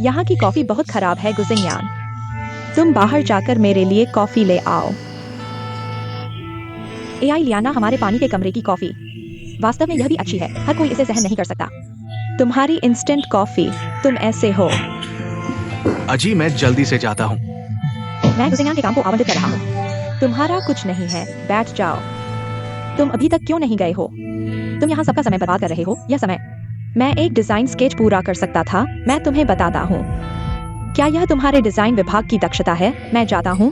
यहाँ की कॉफी बहुत खराब है गुजिंगयान। तुम बाहर जाकर मेरे लिए कॉफी ले आओ। एआई लियाना, हमारे पानी के कमरे की कॉफी वास्तव में यह भी अच्छी है, हर कोई इसे सहन नहीं कर सकता। तुम्हारी इंस्टेंट कॉफी, तुम ऐसे हो। अजी, मैं जल्दी से जाता हूँ। मैं गुजिंगयान के काम को आवंटित कर रहा हूँ। तुम्हारा कुछ नहीं है, बैठ जाओ। तुम अभी तक क्यों नहीं गए हो? तुम यहाँ सबका समय बर्बाद कर रहे हो। यह समय मैं एक डिजाइन स्केच पूरा कर सकता था। मैं तुम्हें बताता हूँ। क्या यह तुम्हारे डिजाइन विभाग की दक्षता है? मैं जाता हूँ।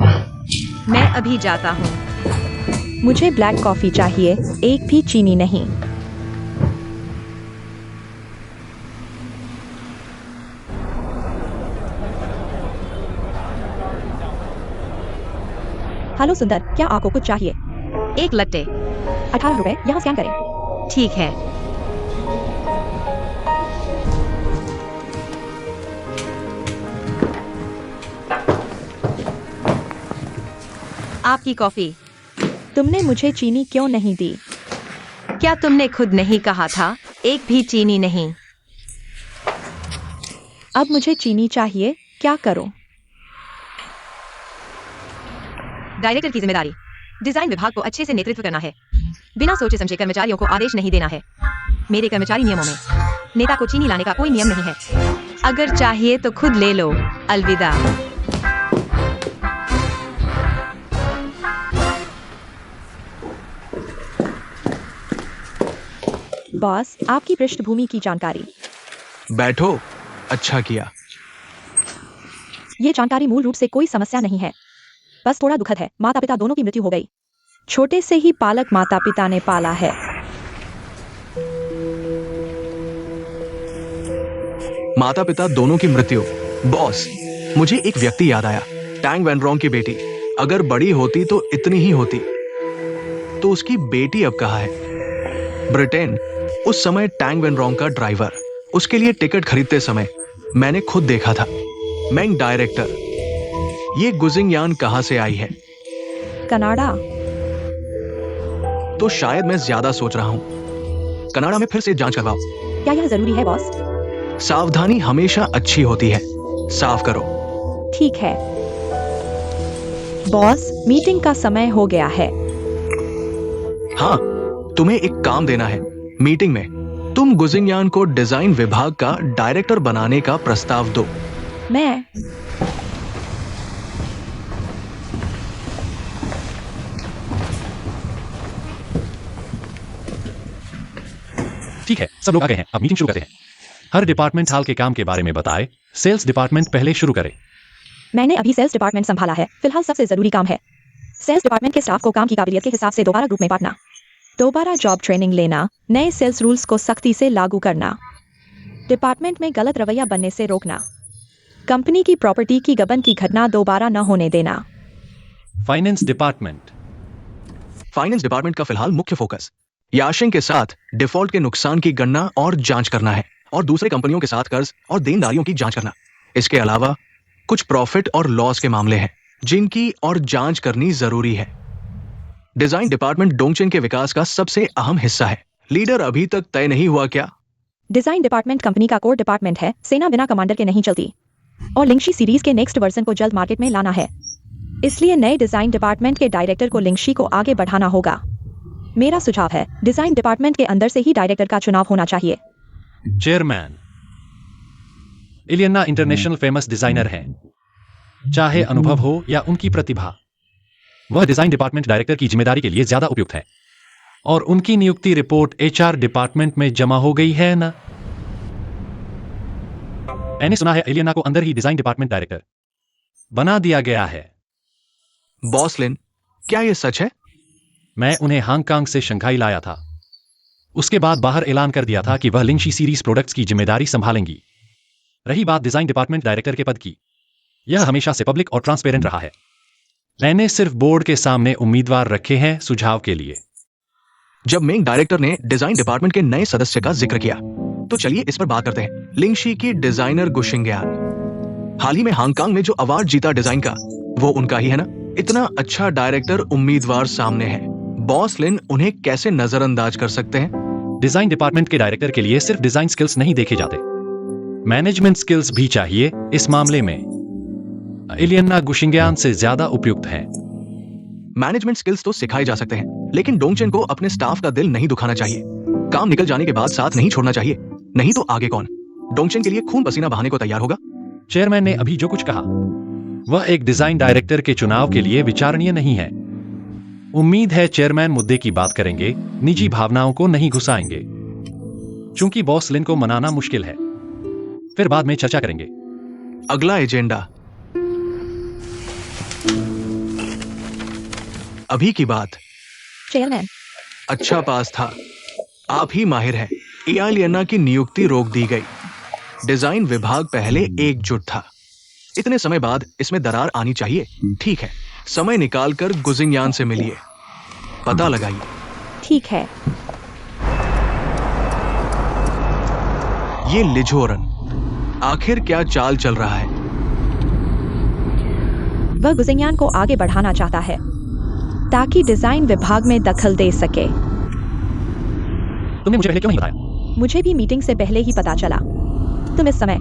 मैं अभी जाता हूँ। मुझे ब्लैक कॉफी चाहिए, एक भी चीनी नहीं। हेलो सुंदर, क्या आपको कुछ चाहिए? एक लट्टे। 18 रुपए, यहाँ स्कैन करें। ठीक है। आपकी कॉफी। तुमने मुझे चीनी क्यों नहीं दी? क्या तुमने खुद नहीं कहा था एक भी चीनी नहीं? अब मुझे चीनी चाहिए, क्या करूं? डायरेक्टर की जिम्मेदारी डिजाइन विभाग को अच्छे से नेतृत्व करना है। बिना सोचे समझे कर्मचारियों को आदेश नहीं देना है। मेरे कर्मचारी नियमों में नेता को चीनी लाने का कोई नियम नहीं है। अगर चाहिए तो खुद ले लो। अलविदा। बॉस, आपकी पृष्ठभूमि की जानकारी। बैठो। अच्छा किया। ये जानकारी मूल रूप से कोई समस्या नहीं है, बस थोड़ा दुखद है। माता पिता दोनों की मृत्यु हो गई। छोटे से ही पालक माता पिता ने पाला है। माता पिता दोनों की मृत्यु। बॉस, मुझे एक व्यक्ति याद आया। टैंग वैन रोंग की बेटी। अगर बड़ी होती तो इतनी ही होती। तो उसकी बेटी अब कहाँ है? ब्रिटेन। उस समय टैंग वैन रोंग का ड्राइवर। उसके लिए टिकट खरीदते समय मैंने खुद देखा था। मेंग डायरेक्टर। ये गुजिंगयान कहां से आई है? कनाडा। तो शायद मैं ज्यादा सोच रहा हूं। कनाडा में फिर से जांच करवाओ। क्या यह जरूरी है बॉस? सावधानी हमेशा अच्छी होती है। साफ करो। ठीक है बॉस, मीटिंग का समय हो गया है। हाँ, तुम्हें एक काम देना है। मीटिंग में तुम गुजिंगयान को डिजाइन विभाग का डायरेक्टर बनाने का प्रस्ताव दो। मैं ठीक है, सब लोग आ गए हैं, अब मीटिंग शुरू करते हैं। हर डिपार्टमेंट हाल के काम के बारे में बताए। सेल्स डिपार्टमेंट पहले शुरू करे। मैंने अभी सेल्स डिपार्टमेंट संभाला है। फिलहाल सबसे जरूरी काम है सेल्स डिपार्टमेंट के स्टाफ को काम की काबिलियत के हिसाब से दोबारा ग्रुप में बांटना, दोबारा जॉब ट्रेनिंग लेना, नए सेल्स रूल्स को सख्ती से लागू करना, डिपार्टमेंट में गलत रवैया बनने से रोकना, कंपनी की प्रॉपर्टी की गबन की घटना दोबारा न होने देना। Finance department. फाइनेंस डिपार्टमेंट का फिलहाल मुख्य फोकस याशिंग के साथ डिफॉल्ट के नुकसान की गणना और जांच करना है और दूसरे कंपनियों के साथ कर्ज और देनदारियों की जांच करना। इसके अलावा कुछ प्रॉफिट और लॉस के मामले हैं जिनकी और जांच करनी जरूरी है। डिजाइन डिपार्टमेंट डोंगचिन के विकास का सबसे अहम हिस्सा है। लीडर अभी तक तय नहीं हुआ क्या? डिजाइन डिपार्टमेंट कंपनी का कोर डिपार्टमेंट है। सेना बिना कमांडर के नहीं चलती और लिंगशी सीरीज के नेक्स्ट वर्जन को जल्द मार्केट में लाना है। इसलिए नए डिजाइन डिपार्टमेंट के डायरेक्टर को लिंगशी को आगे बढ़ाना होगा। मेरा सुझाव है डिजाइन डिपार्टमेंट के अंदर से ही डायरेक्टर का चुनाव होना चाहिए। चेयरमैन। इलियना इंटरनेशनल फेमस डिजाइनर हैं। चाहे अनुभव हो या उनकी प्रतिभा, वह डिजाइन डिपार्टमेंट डायरेक्टर की जिम्मेदारी के लिए ज्यादा उपयुक्त है। और उनकी नियुक्ति रिपोर्ट एचआर डिपार्टमेंट में जमा हो गई है ना? मैंने सुना है इलियना को अंदर ही डिजाइन डिपार्टमेंट डायरेक्टर बना दिया गया है। बॉस लिन, क्या यह सच है? मैं उन्हें हांगकांग से शंघाई लाया था। उसके बाद बाहर ऐलान कर दिया था कि वह लिंगशी सीरीज प्रोडक्ट्स की जिम्मेदारी संभालेंगी। रही बात डिजाइन डिपार्टमेंट डायरेक्टर के पद की, यह हमेशा से पब्लिक और ट्रांसपेरेंट रहा है। मैंने सिर्फ बोर्ड के सामने उम्मीदवार रखे हैं सुझाव के लिए। जब मेंग डायरेक्टर ने डिजाइन डिपार्टमेंट के नए सदस्य का जिक्र किया तो चलिए इस पर बात करते हैं। लिंगशी की डिजाइनर गुशिंगयान। हाल ही में हांगकांग में जो अवार्ड जीता डिजाइन का, वो उनका ही है ना? इतना अच्छा डायरेक्टर उम्मीदवार सामने है। बॉस लिन उन्हें कैसे नजरअंदाज कर सकते हैं? डिजाइन डिपार्टमेंट के डायरेक्टर के लिए सिर्फ डिजाइन स्किल्स नहीं देखे जाते। मैनेजमेंट स्किल्स भी चाहिए। इस मामले में एलियना गुशिंग्यान से ज्यादा उपयुक्त है। मैनेजमेंट स्किल्स तो सिखाए जा सकते हैं, लेकिन डोंगचेन को अपने स्टाफ का दिल नहीं दुखाना चाहिए। काम निकल जाने के बाद साथ नहीं छोड़ना चाहिए, नहीं तो आगे कौन डोंगचेन के लिए खून पसीना बहाने को तैयार होगा। चेयरमैन ने अभी जो कुछ कहा वह एक डिजाइन डायरेक्टर के चुनाव के लिए विचारणीय नहीं है। उम्मीद है चेयरमैन मुद्दे की बात करेंगे, निजी भावनाओं को नहीं घुसाएंगे। चूंकि बॉस लिन को मनाना मुश्किल है, फिर बाद में चर्चा करेंगे। अगला एजेंडा। अभी की बात। चेयरमैन, अच्छा पास था, आप ही माहिर हैं। एलियना की नियुक्ति रोक दी गई। डिजाइन विभाग पहले एकजुट था। इतने समय बाद इसमें दरार आनी चाहिए। ठीक है, समय निकालकर गुजिंगयान से मिलिए, पता लगाइए। ठीक है। ये लिझोरन आखिर क्या चाल चल रहा है? वह गुजिंगयान को आगे बढ़ाना चाहता है ताकि डिजाइन विभाग में दखल दे सके। तुमने मुझे पहले क्यों नहीं बताया? मुझे भी मीटिंग से पहले ही पता चला। तुम इस समय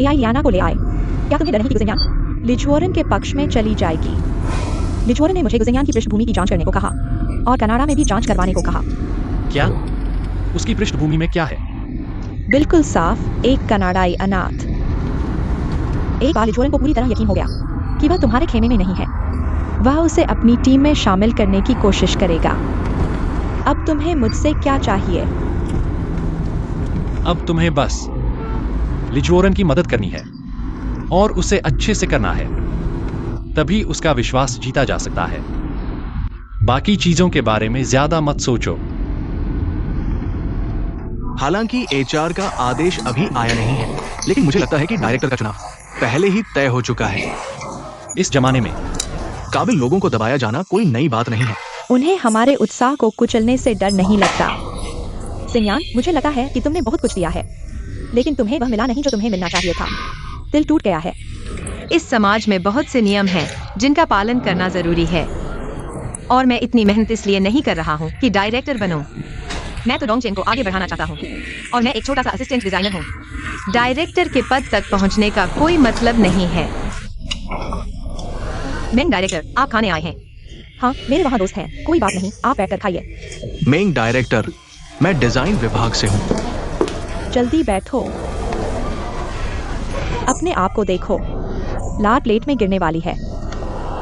एलियाना को ले आए। क्या तुम्हें डर नहीं कि गुजिंगयान लिझोरन के पक्ष में चली जाएगी? लिझोरन ने मुझे गुजिंगयान की पृष्ठभूमि की जांच करने को कहा और कनाडा में भी जांच करवाने को कहा। क्या उसकी पृष्ठभूमि में क्या है? बिल्कुल साफ, एक कनाडाई अनाथ। एक बार लिझोरन को पूरी तरह यकीन हो गया कि वह तुम्हारे खेमे में नहीं है। वह उसे अपनी टीम में शामिल करने की कोशिश करेगा। अब तुम्हें मुझसे क्या चाहिए? अब तुम्हें बस लिझोरन की मदद करनी है और उसे अच्छे से करना है, तभी उसका विश्वास जीता जा सकता है। बाकी चीजों के बारे में ज्यादा मत सोचो। हालांकि एचआर का आदेश अभी आया नहीं है, लेकिन मुझे लगता है कि डायरेक्टर का चुनाव पहले ही तय हो चुका है। इस जमाने में काबिल लोगों को दबाया जाना कोई नई बात नहीं है। उन्हें हमारे उत्साह को कुचलने से डर नहीं लगता। सिंगयान, मुझे लगा है कि तुमने बहुत कुछ दिया है, लेकिन तुम्हें वह मिला नहीं जो तुम्हें मिलना चाहिए था। दिल टूट गया है। इस समाज में बहुत से नियम हैं जिनका पालन करना जरूरी है, और मैं इतनी मेहनत इसलिए नहीं कर रहा हूँ कि डायरेक्टर बनूं। मैं तो डोंगचेन को आगे बढ़ाना चाहता हूँ और मैं एक छोटा सा असिस्टेंट डिजाइनर हूँ। डायरेक्टर के पद तक पहुँचने का कोई मतलब नहीं है। मेन डायरेक्टर, आप खाने आए हैं? हाँ, मेरे वहाँ दोस्त हैं। कोई बात नहीं, आप बैठकर खाइए। मेंग डायरेक्टर, मैं डिजाइन विभाग से हूँ। जल्दी बैठो। अपने आप को देखो, लाल प्लेट में गिरने वाली है।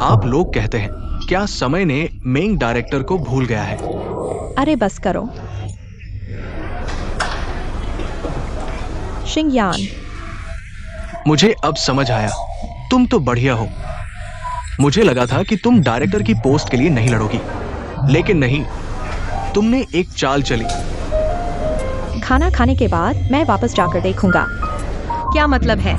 आप लोग कहते हैं, क्या समय ने मेंग डायरेक्टर को भूल गया है? अरे बस करो। शिंगयान, मुझे अब समझ आया, तुम तो बढ़िया हो। मुझे लगा था कि तुम डायरेक्टर की पोस्ट के लिए नहीं लड़ोगी, लेकिन नहीं, तुमने एक चाल चली। खाना खाने के बाद मैं वापस जाकर देखूंगा। क्या मतलब है?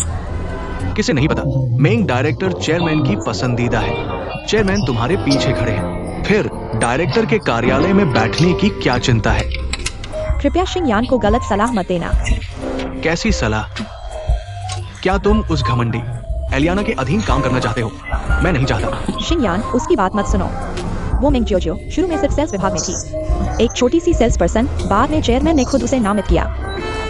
किसे नहीं पता, मेंग डायरेक्टर चेयरमैन की पसंदीदा है। चेयरमैन तुम्हारे पीछे खड़े हैं, फिर डायरेक्टर के कार्यालय में बैठने की क्या चिंता है? कृपया शिंगयान को गलत सलाह मत देना। कैसी सलाह? क्या तुम उस घमंडी एलियाना के अधीन काम करना चाहते हो? मैं नहीं चाहता। शिंगयान, उसकी बात मत सुनो। वो मेंग जियोजियो शुरू में सिर्फ सेल्स विभाग में थी, एक छोटी सी सेल्स पर्सन। बाद में चेयरमैन ने खुद उसे नामित किया,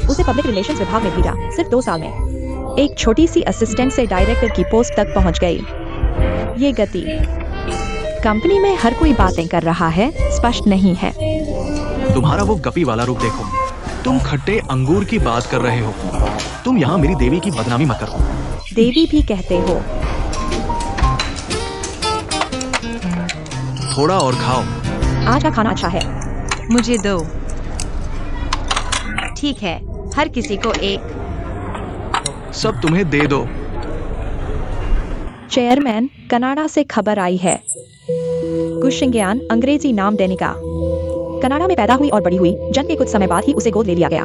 उसे पब्लिक रिलेशंस विभाग में भेजा। सिर्फ 2 साल में एक छोटी सी असिस्टेंट से डायरेक्टर की पोस्ट तक पहुंच गई। ये गति। कंपनी में हर कोई बातें कर रहा है, स्पष्ट नहीं है। तुम्हारा वो गपी वाला रूप देखो। तुम खट्टे अंगूर की बात कर रहे हो। तुम यहाँ मेरी देवी की बदनामी मत करो। देवी भी कहते हो? थोड़ा और खाओ। आज का खाना अच्छा है। मुझे दो। ठीक है, हर किसी को एक। सब तुम्हें दे दो। चेयरमैन, कनाडा से खबर आई है। गुशिंगयान, अंग्रेजी नाम डेनिका, कनाडा में पैदा हुई और बड़ी हुई। जन्म के कुछ समय बाद ही उसे गोद ले लिया गया।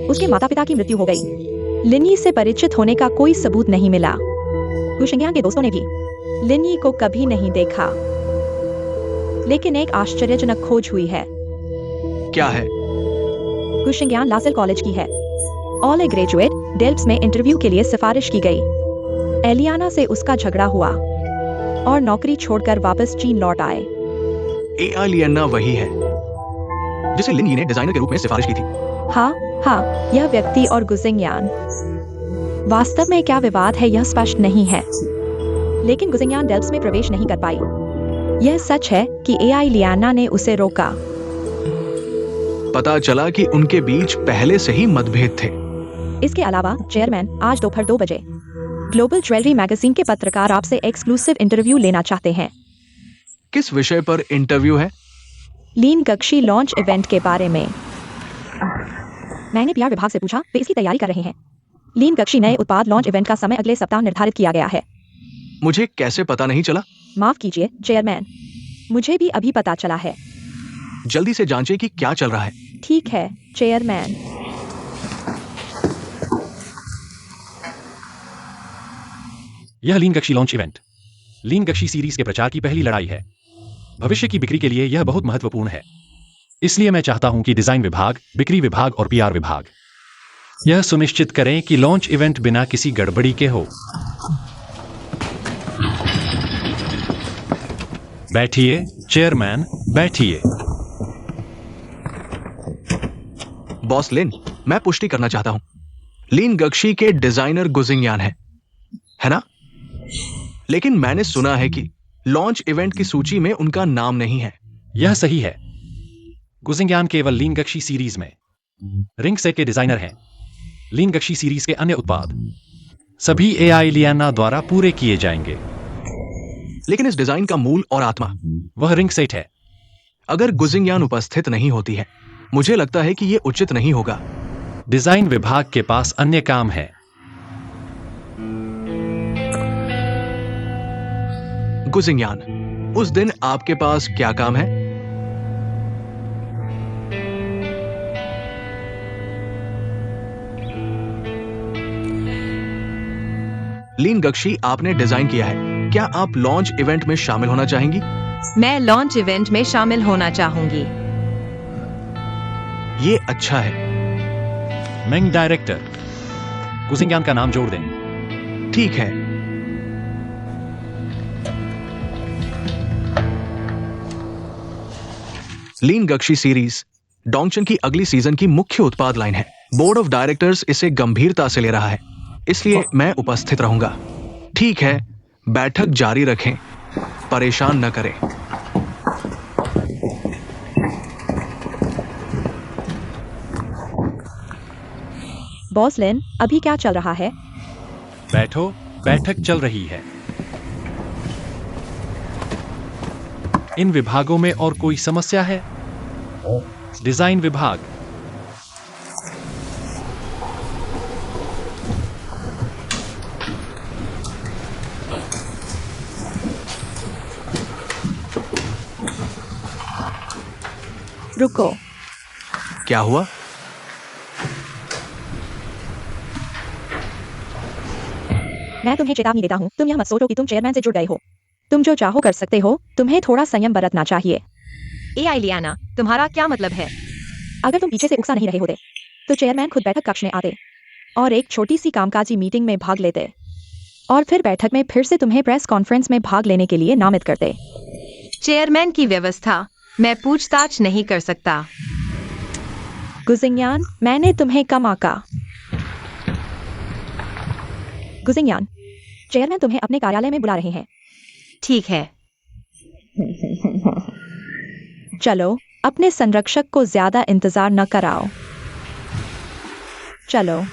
उसके माता पिता की मृत्यु हो गई। लिनी से परिचित होने का कोई सबूत नहीं मिला। गुशिंगयान के दोस्तों ने भी लिनी को कभी नहीं देखा, लेकिन एक आश्चर्यजनक खोज हुई है। क्या है? गुशिंगयान लासेल कॉलेज की है। ऑल ए ग्रेजुएट, डेल्प्स में इंटरव्यू के लिए सिफारिश की गई। एलियाना से उसका झगड़ा हुआ और नौकरी छोड़कर वापस चीन लौट आए। एलियाना वही है जिसे लिनी ने डिजाइनर के रूप में सिफारिश की थी। हाँ, यह व्यक्ति और गुजिंगयान। वास्तव में क्या विवाद है यह स्पष्ट नहीं है, लेकिन गुजिंगयान डेल्फ्स में प्रवेश नहीं कर पाई। यह सच है कि एआई लियाना ने उसे रोका। पता चला कि उनके बीच पहले से ही मतभेद थे। इसके अलावा चेयरमैन आज दोपहर 2 बजे ग्लोबल ज्वेलरी मैगजीन के पत्रकार आपसे एक्सक्लूसिव इंटरव्यू लेना चाहते हैं। किस विषय पर इंटरव्यू है? लीन गक्षी लॉन्च इवेंट के बारे में। मैंने पीआर विभाग से पूछा, वे इसकी तैयारी कर रहे हैं। लीन गक्षी नए उत्पाद लॉन्च इवेंट का समय अगले सप्ताह निर्धारित किया गया है। मुझे कैसे पता नहीं चला? माफ कीजिए चेयरमैन, मुझे भी अभी पता चला है। जल्दी से जांचें कि क्या चल रहा है। ठीक है चेयरमैन। यह लीन गक्षी लॉन्च इवेंट लीन गक्षी सीरीज के प्रचार की पहली लड़ाई है। भविष्य की बिक्री के लिए यह बहुत महत्वपूर्ण है। इसलिए मैं चाहता हूं कि डिजाइन विभाग, बिक्री विभाग और पीआर विभाग यह सुनिश्चित करें कि लॉन्च इवेंट बिना किसी गड़बड़ी के हो। बैठिए चेयरमैन, बैठिए। बॉस लिन, मैं पुष्टि करना चाहता हूं। लीन गक्षी के डिजाइनर गुजिंगयान है ना? लेकिन मैंने सुना है कि लॉन्च इवेंट की सूची में उनका नाम नहीं है। यह सही है। गुजिंगयान केवल लीन गक्षी सीरीज में रिंग सेट के डिजाइनर हैं। लीन गक्षी सीरीज के अन्य उत्पाद सभी एआई लियाना द्वारा पूरे किए जाएंगे। लेकिन इस डिजाइन का मूल और आत्मा वह रिंग सेट है। अगर गुजिंगयान उपस्थित नहीं होती है, मुझे लगता है कि यह उचित नहीं होगा। डिजाइन विभाग के पास अन्य काम है। गुजिंगयान, उस दिन आपके पास क्या काम है? लीन गक्षी आपने डिजाइन किया है, क्या आप लॉन्च इवेंट में शामिल होना चाहेंगी? मैं लॉन्च इवेंट में शामिल होना चाहूंगी। ये अच्छा है। मेंग डायरेक्टर, गुजिंगयान का नाम जोड़ दें। ठीक है। लीन गक्षी सीरीज डोंगचन की अगली सीजन की मुख्य उत्पाद लाइन है। बोर्ड ऑफ डायरेक्टर्स इसे गंभीरता से ले रहा है, इसलिए मैं उपस्थित रहूंगा। ठीक है, बैठक जारी रखें, परेशान न करें। बॉस लिन, अभी क्या चल रहा है? बैठो, बैठक चल रही है। इन विभागों में और कोई समस्या है? डिजाइन विभाग, रुको। क्या हुआ? मैं तुम्हें चेतावनी देता हूँ, तुम यह मत सोचो कि तुम चेयरमैन से जुड़ गए हो। तुम जो चाहो कर सकते हो, तुम्हें थोड़ा संयम बरतना चाहिए। एआई लियाना, तुम्हारा क्या मतलब है? अगर तुम पीछे से उकसा नहीं रहे होते, तो चेयरमैन खुद बैठक कक्ष में आते और एक छोटी सी कामकाजी मीटिंग में भाग लेते, और फिर बैठक में फिर से तुम्हें प्रेस कॉन्फ्रेंस में भाग लेने के लिए नामित करते। चेयरमैन की व्यवस्था, मैं पूछताछ नहीं कर सकता। गुजिंगयान, मैंने तुम्हें कम आका। गुजिंगयान, चेयरमैन तुम्हें अपने कार्यालय में बुला रहे हैं। ठीक है। चलो, अपने संरक्षक को ज्यादा इंतजार न कराओ। चलो।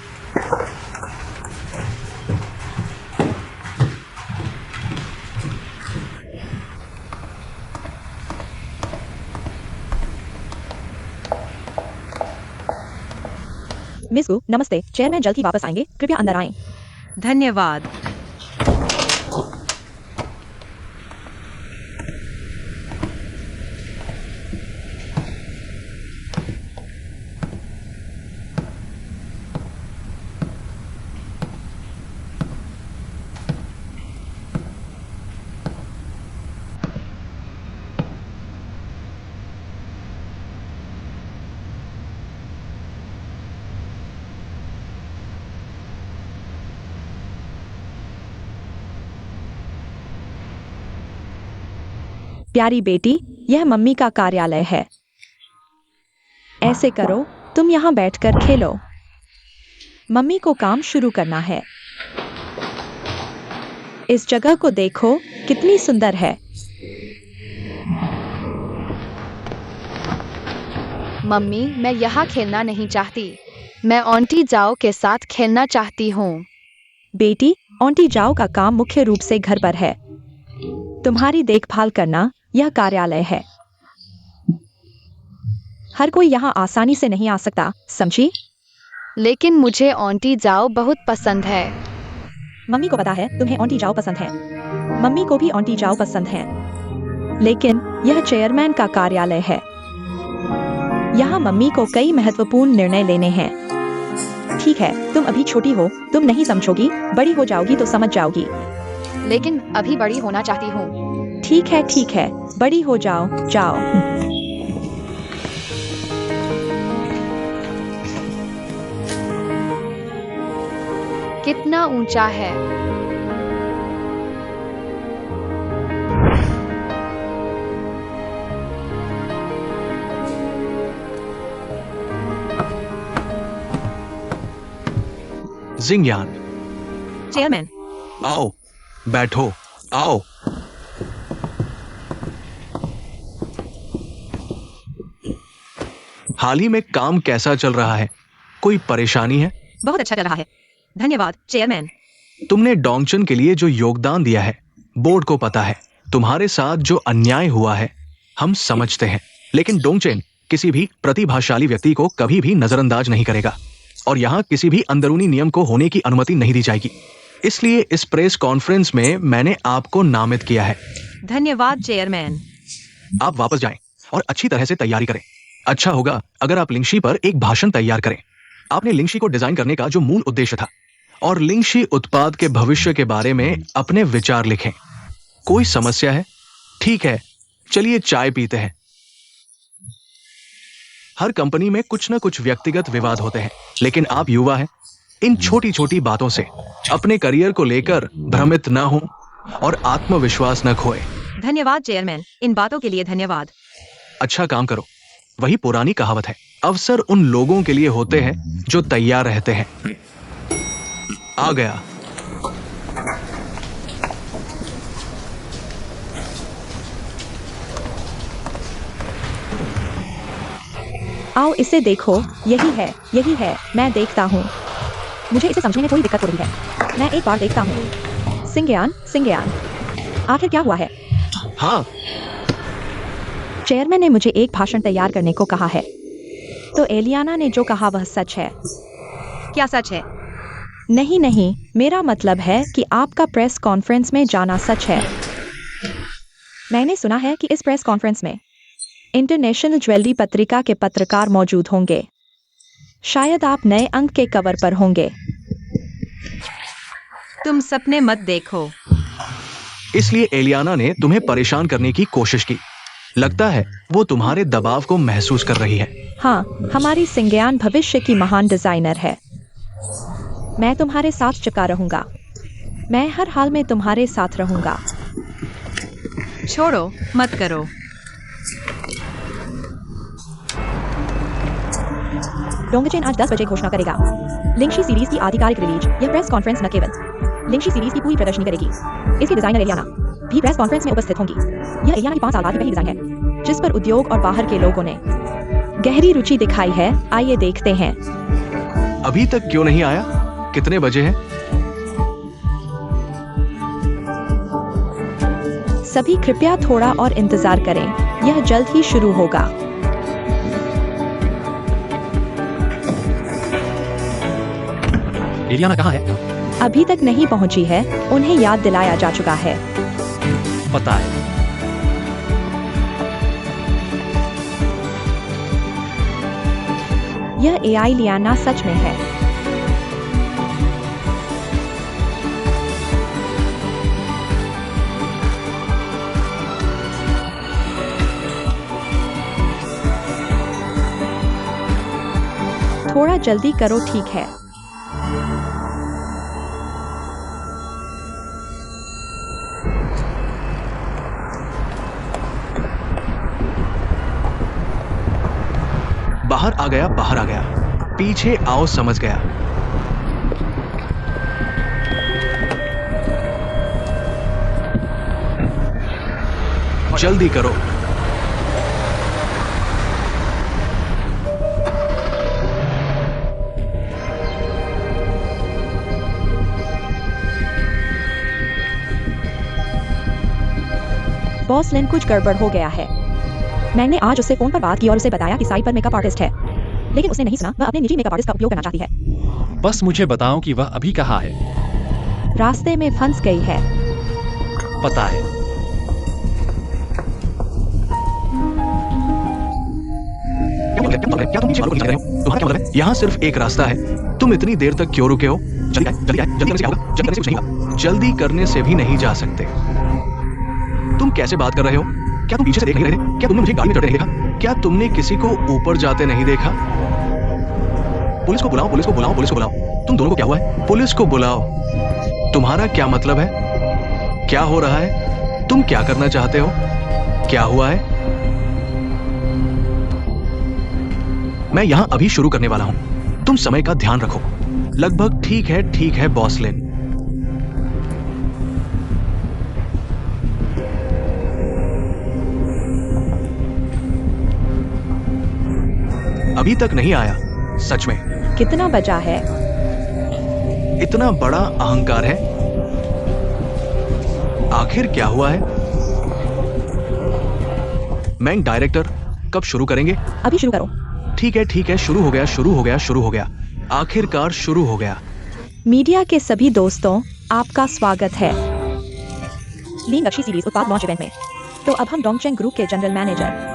मिस गु, नमस्ते। चेयरमैन जल्द ही वापस आएंगे, कृपया अंदर आएं। धन्यवाद। प्यारी बेटी, यह मम्मी का कार्यालय है। ऐसे करो, तुम यहाँ बैठकर खेलो। मम्मी को काम शुरू करना है। इस जगह को देखो, कितनी सुंदर है। मम्मी, मैं यहाँ खेलना नहीं चाहती। मैं आंटी जाओ के साथ खेलना चाहती हूँ। बेटी, आंटी जाओ का काम मुख्य रूप से घर पर है। तुम्हारी देखभाल करना यह कार्यालय है। हर कोई यहाँ आसानी से नहीं आ सकता, समझी? लेकिन मुझे आंटी जाओ बहुत पसंद है। मम्मी को पता है तुम्हें आंटी जाओ पसंद है। मम्मी को भी आंटी जाओ पसंद है। लेकिन यह चेयरमैन का कार्यालय है। यहाँ मम्मी को कई महत्वपूर्ण निर्णय लेने हैं। ठीक है, तुम अभी छोटी हो, तुम नहीं समझोगी, बड़ी हो जाओगी तो समझ जाओगी। लेकिन अभी बड़ी होना चाहती हूँ। ठीक है, बड़ी हो जाओ, जाओ। कितना ऊंचा है। जिंगयान, चेयरमैन, आओ, बैठो, आओ। हाल ही में काम कैसा चल रहा है? कोई परेशानी है? बहुत अच्छा चल रहा है। धन्यवाद चेयरमैन। तुमने डोंगचन के लिए जो योगदान दिया है, बोर्ड को पता है। तुम्हारे साथ जो अन्याय हुआ है, हम समझते हैं। लेकिन डोंगचेन किसी भी प्रतिभाशाली व्यक्ति को कभी भी नजरअंदाज नहीं करेगा और यहाँ किसी भी अंदरूनी नियम को होने की अनुमति नहीं दी जाएगी। इसलिए इस प्रेस कॉन्फ्रेंस में मैंने आपको नामित किया है। धन्यवाद चेयरमैन। आप वापस जाएं और अच्छी तरह से तैयारी करें। अच्छा होगा अगर आप लिंगशी पर एक भाषण तैयार करें। आपने लिंगशी को डिजाइन करने का जो मूल उद्देश्य था और लिंगशी उत्पाद के भविष्य के बारे में अपने विचार लिखें। कोई समस्या है? ठीक है, चलिए चाय पीते हैं। हर कंपनी में कुछ न कुछ व्यक्तिगत विवाद होते हैं, लेकिन आप युवा हैं। इन छोटी छोटी बातों से अपने करियर को लेकर भ्रमित न हो और आत्मविश्वास न खोए। धन्यवाद चेयरमैन, इन बातों के लिए धन्यवाद। अच्छा काम करो। वही पुरानी कहावत है, अवसर उन लोगों के लिए होते हैं जो तैयार रहते हैं। आ गया। आओ इसे देखो, यही है, मैं देखता हूँ। मुझे इसे समझने में थोड़ी दिक्कत हो रही है। मैं एक बार देखता हूँ। सिंगयान, आखिर क्या हुआ है? हाँ, चेयरमैन ने मुझे एक भाषण तैयार करने को कहा है। तो एलियाना ने जो कहा वह सच है? क्या सच है? नहीं, मेरा मतलब है कि आपका प्रेस कॉन्फ्रेंस में जाना सच है। मैंने सुना है कि इस प्रेस कॉन्फ्रेंस में इंटरनेशनल ज्वेलरी पत्रिका के पत्रकार मौजूद होंगे। शायद आप नए अंक के कवर पर होंगे। तुम सपने मत देखो। इसलिए एलियाना ने तुम्हें परेशान करने की कोशिश की। लगता है वो तुम्हारे दबाव को महसूस कर रही है। हाँ, हमारी सिंगयान भविष्य की महान डिजाइनर है। मैं तुम्हारे साथ चिपका रहूंगा। मैं हर हाल में तुम्हारे साथ रहूंगा। छोड़ो, मत करो। डोंगचेन आज 10 बजे घोषणा करेगा। लिंगशी सीरीज की आधिकारिक रिलीज। यह प्रेस कॉन्फ्रेंस न केवल लिंगशी सीरीज की पूरी प्रदर्शनी करेगी, इसकी डिजाइनर एलियाना भी प्रेस कॉन्फ्रेंस में उपस्थित होंगी। यह एलियाना की 5 साल बाद की पहली डिजाइन है जिस पर उद्योग और बाहर के लोगों ने गहरी रुचि दिखाई है। आइए देखते हैं। अभी तक क्यों नहीं आया? कितने बजे हैं? सभी कृपया थोड़ा और इंतजार करें, यह जल्द ही शुरू होगा। एलियाना कहाँ है? अभी तक नहीं पहुंची है, उन्हें याद दिलाया जा चुका है। पता है। यह एआई लियाना सच में है। थोड़ा जल्दी करो, ठीक है। बाहर आ गया। पीछे आओ, समझ गया। जल्दी करो। बॉस लिन, कुछ गड़बड़ हो गया है। मैंने आज उससे फोन पर बात की और उसे बताया कि साइट पर मेकअप आर्टिस्ट है, लेकिन उसने नहीं सुना। वह अपने निजी मेकअप आर्टिस्ट का उपयोग करना चाहती है। बस मुझे बताओ कि वह अभी कहाँ है। रास्ते में फंस गई है। पता है। क्या तुम पीछे वालों को नीचे रहे हो? तुम्हारा क्या मतलब है? यहाँ सिर्फ एक रास्ता है। तुम इतनी देर तक क्यों रुके हो? जल्दी आए, जल्दी आए, जल्दी करने से क्या होगा? जल्दी करने से कुछ नहीं होगा। जल्दी करने से भी नहीं जा सकते। तुम कैसे बात कर रहे हो? क्या तुम पीछे से देख नहीं रहे थे? क्या तुमने मुझे गाड़ी में चढ़ते नहीं देखा? क्या तुमने किसी को ऊपर जाते नहीं देखा? पुलिस को बुलाओ, पुलिस को बुलाओ, पुलिस को बुलाओ। तुम दोनों को क्या हुआ है? पुलिस को बुलाओ। तुम्हारा क्या मतलब है? क्या हो रहा है? तुम क्या करना चाहते हो? क्या हुआ है? मैं यहां अभी शुरू करने वाला हूं। तुम समय का ध्यान रखो। लगभग ठीक है बॉस लिन। अभी तक नहीं आया। सच में कितना बचा है? इतना बड़ा अहंकार है। आखिर क्या हुआ है? मैं डायरेक्टर, कब शुरू करेंगे? अभी शुरू करो। ठीक है, शुरू हो गया। आखिरकार शुरू हो गया। मीडिया के सभी दोस्तों, आपका स्वागत है लीन लक्ष्य सीरीज उत्पाद लॉन्च इवेंट में। तो अब हम डोंगचेंग ग्रुप के जनरल मैनेजर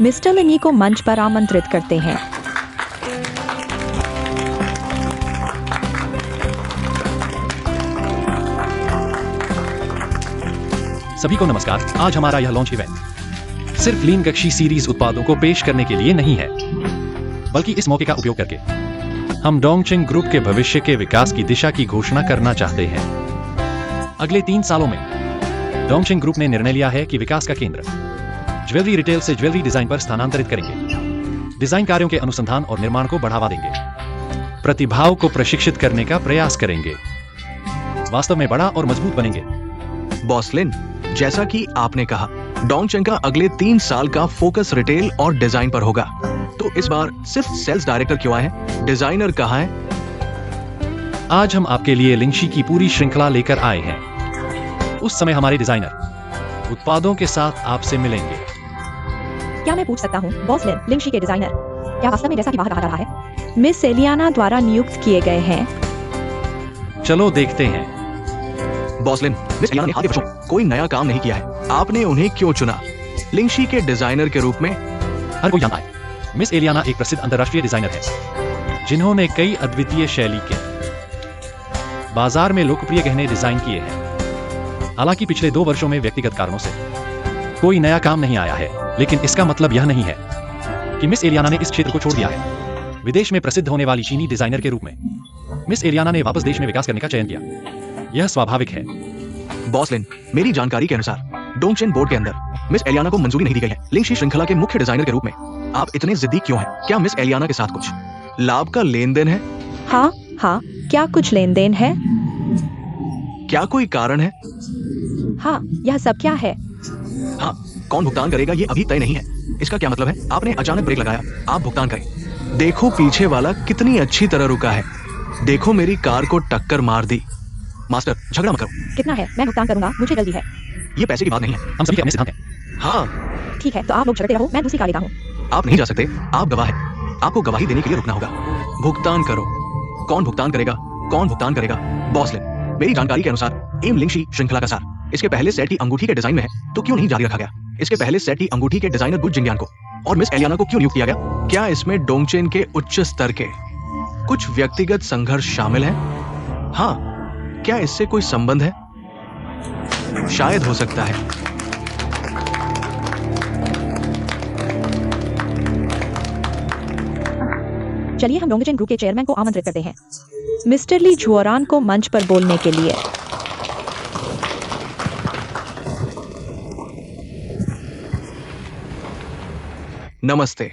मिस्टर लिनी को मंच पर आमंत्रित करते हैं। सभी को नमस्कार। आज हमारा यह लॉन्च इवेंट सिर्फ लीन कक्षी सीरीज उत्पादों को पेश करने के लिए नहीं है, बल्कि इस मौके का उपयोग करके हम डोंगचेंग ग्रुप के भविष्य के विकास की दिशा की घोषणा करना चाहते हैं। अगले 3 सालों में डोंगचेंग ग्रुप ने निर्णय लिया है कि विकास का केंद्र ज्वेलरी रिटेल से ज्वेलरी डिजाइन पर स्थानांतरित करेंगे। डिजाइन कार्यों के अनुसंधान और निर्माण को बढ़ावा देंगे। प्रतिभाओं को प्रशिक्षित करने का प्रयास करेंगे। वास्तव में बड़ा और मजबूत बनेंगे। बॉस लिन, जैसा कि आपने कहा, डोंगचेंग का अगले 3 साल का फोकस रिटेल और डिजाइन पर होगा। तो इस बार सिर्फ सेल्स डायरेक्टर क्यों आए हैं? डिजाइनर कहाँ है? आज हम आपके लिए लिंगशी की पूरी श्रृंखला लेकर आए हैं। उस समय हमारे डिजाइनर उत्पादों के साथ आपसे मिलेंगे। क्या मैं पूछ सकता हूँ, बॉस लिन, लिंगशी के डिजाइनर क्या वास्तव में जैसा कि बाहर कहा जा रहा है मिस एलियाना द्वारा नियुक्त किए गए हैं? चलो देखते हैं। बॉस लिन, मिस एलियाना ने आधे वर्षों कोई नया काम नहीं किया है। आपने उन्हें क्यों चुना लिंगशी के डिजाइनर के रूप में? हर कोई जानता है, मिस एलियाना एक प्रसिद्ध अंतर्राष्ट्रीय डिजाइनर है, जिन्होंने कई अद्वितीय शैली के बाजार में लोकप्रिय गहने डिजाइन किए हैं। हालांकि पिछले 2 वर्षों में व्यक्तिगत कारणों से कोई नया काम नहीं आया है, लेकिन इसका मतलब यह नहीं है कि मिस एलियाना ने इस क्षेत्र को छोड़ दिया है। विदेश में प्रसिद्ध होने वाली चीनी डिजाइनर के रूप में मिस एलियाना ने वापस देश में विकास करने का चयन किया। यह स्वाभाविक है। बॉस लिन, मेरी जानकारी के अनुसार डोंगचेंग बोर्ड के अंदर मिस एलियाना को मंजूरी नहीं दी गई है लिंगशी श्रृंखला के मुख्य डिजाइनर के रूप में। आप इतने जिद्दी क्यों हैं? क्या मिस एलियाना के साथ कुछ लाभ का लेन देन है? हाँ, क्या कुछ लेन देन है? क्या कोई कारण है? हाँ, यह सब क्या है? हाँ, कौन भुगतान करेगा ये अभी तय नहीं है। इसका क्या मतलब है? आपने अचानक ब्रेक लगाया, आप भुगतान करें। देखो पीछे वाला कितनी अच्छी तरह रुका है। देखो मेरी कार को टक्कर मार दी। मास्टर, झगड़ा मत करो। कितना है? मैं भुगतान करूंगा, मुझे जल्दी है। ये पैसे की बात नहीं है। हम सभी के अपने सिद्धांत हैं। हाँ, ठीक है, तो आप लोग झगड़ते रहो, मैं दूसरी कार लेता हूँ। आप नहीं जा सकते, आप गवाह हैं। आपको गवाही देने के लिए रुकना होगा। भुगतान करो। कौन भुगतान करेगा? कौन भुगतान करेगा? बॉस लिन, मेरी जानकारी के अनुसार एम लिंगशी श्रृंखला का सार इसके पहले सेट की अंगूठी के डिजाइन में है, तो क्यों नहीं जारी रखा गया? इसके पहले सेट की अंगूठी के डिजाइनर गु जिंगयान को और मिस एलियाना को क्यों नियुक्त किया गया? क्या इसमें डोंगचेन के उच्च स्तर के कुछ व्यक्तिगत संघर्ष शामिल है? हाँ, क्या इससे कोई संबंध है? शायद हो सकता है। चलिए हम डोंगचेंग ग्रुप के चेयरमैन को आमंत्रित करते हैं, मिस्टर ली झुओरान को मंच पर बोलने के लिए। नमस्ते।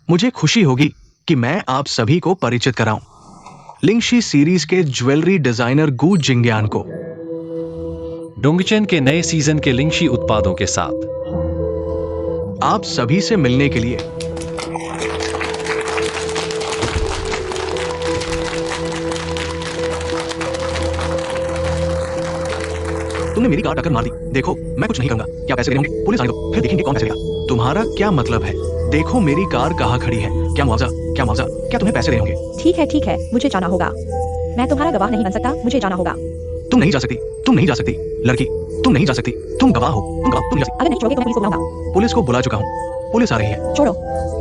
मुझे खुशी होगी कि मैं आप सभी को परिचित कराऊं लिंगशी सीरीज के ज्वेलरी डिजाइनर गु जिंगयान को। डोंगचेन के नए सीजन के लिंगशी उत्पादों के साथ आप सभी से मिलने के लिए। तुमने मेरी कार टक्कर मार दी। देखो, मैं कुछ नहीं करूंगा। क्या पैसे देंगे? पुलिस आने दो, फिर देखेंगे कौन पैसे देगा। तुम्हारा क्या मतलब है? देखो मेरी कार कहाँ खड़ी है। क्या मुआवजा? क्या मुआवजा? क्या तुम्हें पैसे देने होंगे? ठीक है, मुझे जाना होगा। मैं तुम्हारा गवाह नहीं बन सकता, मुझे जाना होगा। तुम नहीं जा सकती, तुम नहीं जा सकती लड़की, तुम नहीं जा सकती। तुम गवाह हो, तुम गवाह, तुम नहीं जा सकती। अगर नहीं छोड़ोगे तो मैं पुलिस को बुलाऊंगा। पुलिस को बुला चुका हूँ, पुलिस आ रही है। छोड़ो।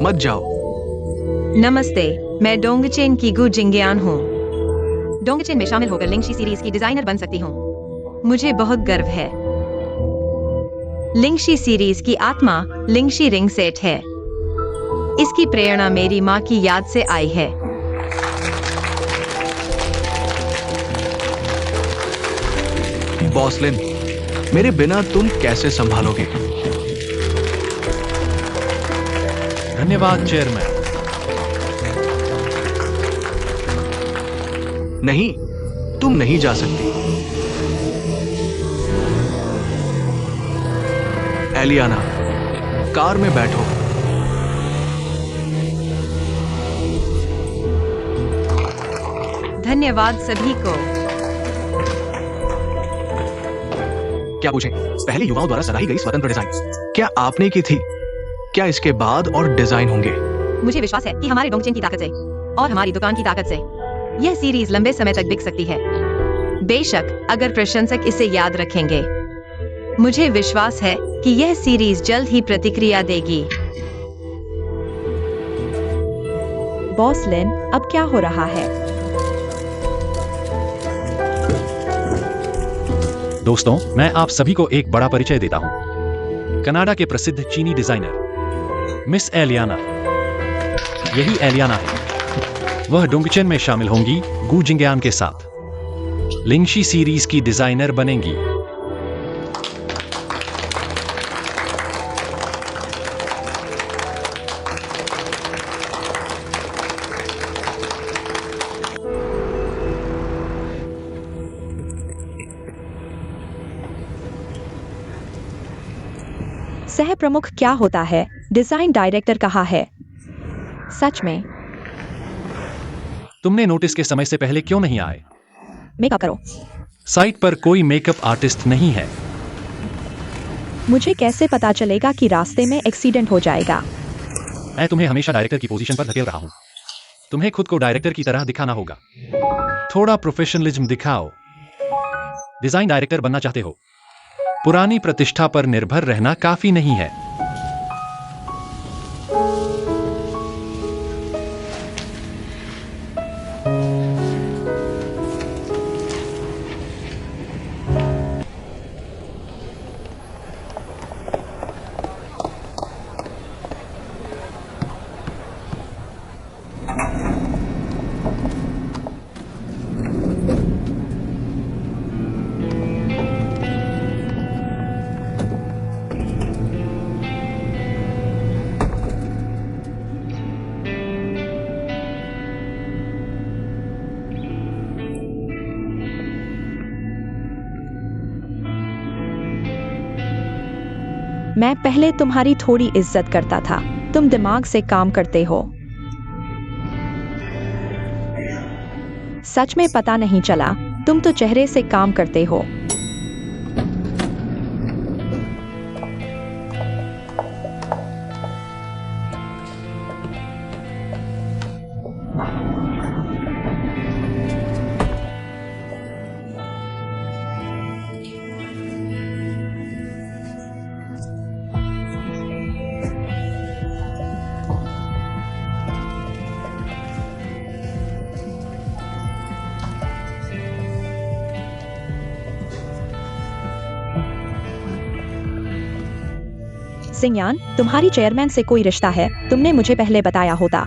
मत जाओ। नमस्ते, मैं डोंगचेन की गु जिंगयान हूँ। डोंगचेन में शामिल होकर लिंगशी सीरीज की डिजाइनर बन सकती हूँ। मुझे बहुत गर्व है। लिंगशी सीरीज की आत्मा लिंगशी रिंग सेट है। इसकी प्रेरणा मेरी माँ की याद से आई है। बॉस लिन, मेरे बिना तुम कैसे संभालोगे? धन्यवाद चेयरमैन। नहीं, तुम नहीं जा सकती। एलियाना, कार में बैठो। धन्यवाद सभी को। क्या पूछें? पहले युवाओं द्वारा सराही गई स्वतंत्र डिजाइन क्या आपने की थी? क्या इसके बाद और डिजाइन होंगे? मुझे विश्वास है कि हमारे डोंगचेन की ताकत से और हमारी दुकान की ताकत से यह सीरीज लंबे समय तक बिक सकती है। बेशक अगर प्रशंसक इसे याद रखेंगे। मुझे विश्वास है कि यह सीरीज जल्द ही प्रतिक्रिया देगी। बॉस लिन, अब क्या हो रहा है? दोस्तों, मैं आप सभी को एक बड़ा परिचय देता हूं। कनाडा के प्रसिद्ध चीनी डिजाइनर मिस एलियाना। यही एलियाना है। वह डोंगचेन में शामिल होंगी गु जिंगयान के साथ। लिंगशी सीरीज की डिजाइनर बनेंगी। सह प्रमुख क्या होता है? डिजाइन डायरेक्टर कहाँ है? सच में तुमने नोटिस के समय से पहले क्यों नहीं आए? मेकअप करो। साइट पर कोई मेकअप आर्टिस्ट नहीं है। मुझे कैसे पता चलेगा कि रास्ते में एक्सीडेंट हो जाएगा? मैं तुम्हें हमेशा डायरेक्टर की पोजीशन पर धकेल रहा हूं। तुम्हें खुद को डायरेक्टर की तरह दिखाना होगा। थोड़ा प्रोफेशनलिज्म दिखाओ। डिजाइन डायरेक्टर बनना चाहते हो? पुरानी प्रतिष्ठा पर निर्भर रहना काफी नहीं है। मैं पहले तुम्हारी थोड़ी इज्जत करता था। तुम दिमाग से काम करते हो। सच में पता नहीं चला। तुम तो चेहरे से काम करते हो। सिंगयान, तुम्हारी चेयरमैन से कोई रिश्ता है? तुमने मुझे पहले बताया होता।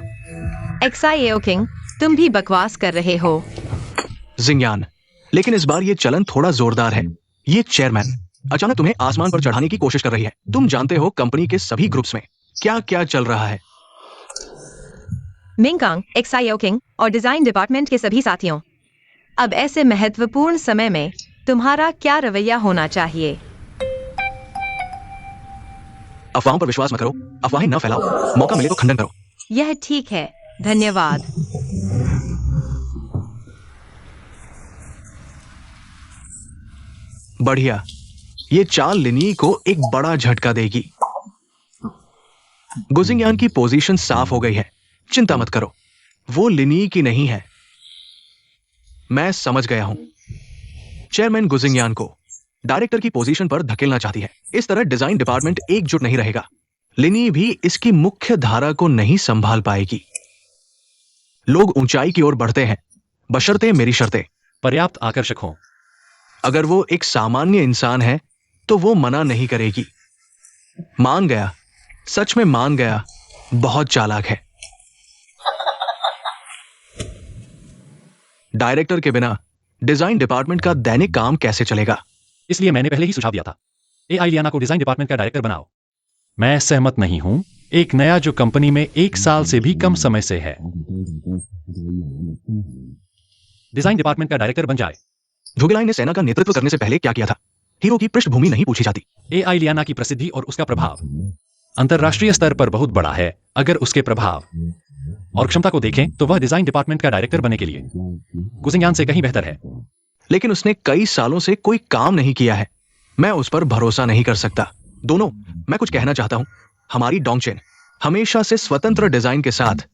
एक्साइओ किंग, तुम भी बकवास कर रहे हो। जिंगयान, लेकिन इस बार ये चलन थोड़ा जोरदार है। ये चेयरमैन अचानक तुम्हें आसमान पर चढ़ाने की कोशिश कर रही है। तुम जानते हो कंपनी के सभी ग्रुप्स में क्या क्या चल रहा है। मिंगकांग, एक्साइओ किंग और डिजाइन डिपार्टमेंट के सभी साथियों, अब ऐसे महत्वपूर्ण समय में तुम्हारा क्या रवैया होना चाहिए? अफवाहों पर विश्वास मत करो, अफवाहें न फैलाओ, मौका मिले तो खंडन करो। यह ठीक है, धन्यवाद। बढ़िया, ये चाल लिनी को एक बड़ा झटका देगी। गुजिंगयान की पोजीशन साफ हो गई है, चिंता मत करो, वो लिनी की नहीं है। मैं समझ गया हूं। चेयरमैन गुजिंगयान को डायरेक्टर की पोजीशन पर धकेलना चाहती है। इस तरह डिजाइन डिपार्टमेंट एकजुट नहीं रहेगा। लिनी भी इसकी मुख्य धारा को नहीं संभाल पाएगी। लोग ऊंचाई की ओर बढ़ते हैं, बशर्ते मेरी शर्तें। पर्याप्त आकर्षक हो। अगर वो एक सामान्य इंसान है तो वो मना नहीं करेगी। मान गया, सच में मान गया, बहुत चालाक है। डायरेक्टर के बिना डिजाइन डिपार्टमेंट का दैनिक काम कैसे चलेगा? इसलिए मैंने पहले ही सुझाव दिया था, एआई लियाना को डिजाइन डिपार्टमेंट का डायरेक्टर बनाओ। मैं सहमत नहीं हूं। एक नया जो कंपनी में 1 साल से भी कम समय से है, डिजाइन डिपार्टमेंट का डायरेक्टर बन जाए। झुगेलाई ने सेना का नेतृत्व करने से पहले क्या किया था? हीरो की पृष्ठभूमि नहीं पूछी जाती। एआई लियाना की प्रसिद्धि और उसका प्रभाव अंतरराष्ट्रीय स्तर पर बहुत बड़ा है। अगर उसके प्रभाव और क्षमता को देखें तो वह डिजाइन डिपार्टमेंट का डायरेक्टर बनने के लिए गुजिंगयान से कहीं बेहतर है। लेकिन उसने कई सालों से कोई काम नहीं किया है। मैं उस पर भरोसा नहीं कर सकता। दोनों, मैं कुछ कहना चाहता हूं। हमारी डोंगचेन हमेशा से स्वतंत्र डिजाइन के साथ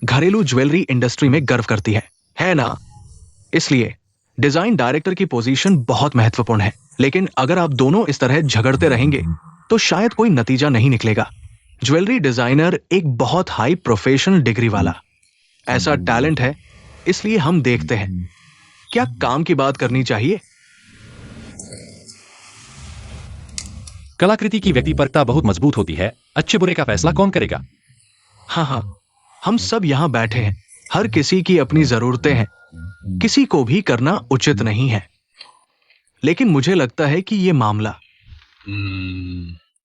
घरेलू ज्वेलरी इंडस्ट्री में गर्व करती है ना? इसलिए डिजाइन डायरेक्टर की पोजीशन बहुत महत्वपूर्ण है। लेकिन अगर आप दोनों इस तरह झगड़ते रहेंगे तो शायद कोई नतीजा नहीं निकलेगा। ज्वेलरी डिजाइनर एक बहुत हाई प्रोफेशनल डिग्री वाला ऐसा टैलेंट है, इसलिए हम देखते हैं क्या काम की बात करनी चाहिए। कलाकृति की व्यक्तिपरकता बहुत मजबूत होती है। अच्छे बुरे का फैसला कौन करेगा? हाँ, हम सब यहां बैठे हैं। हर किसी की अपनी जरूरतें हैं, किसी को भी करना उचित नहीं है। लेकिन मुझे लगता है कि यह मामला।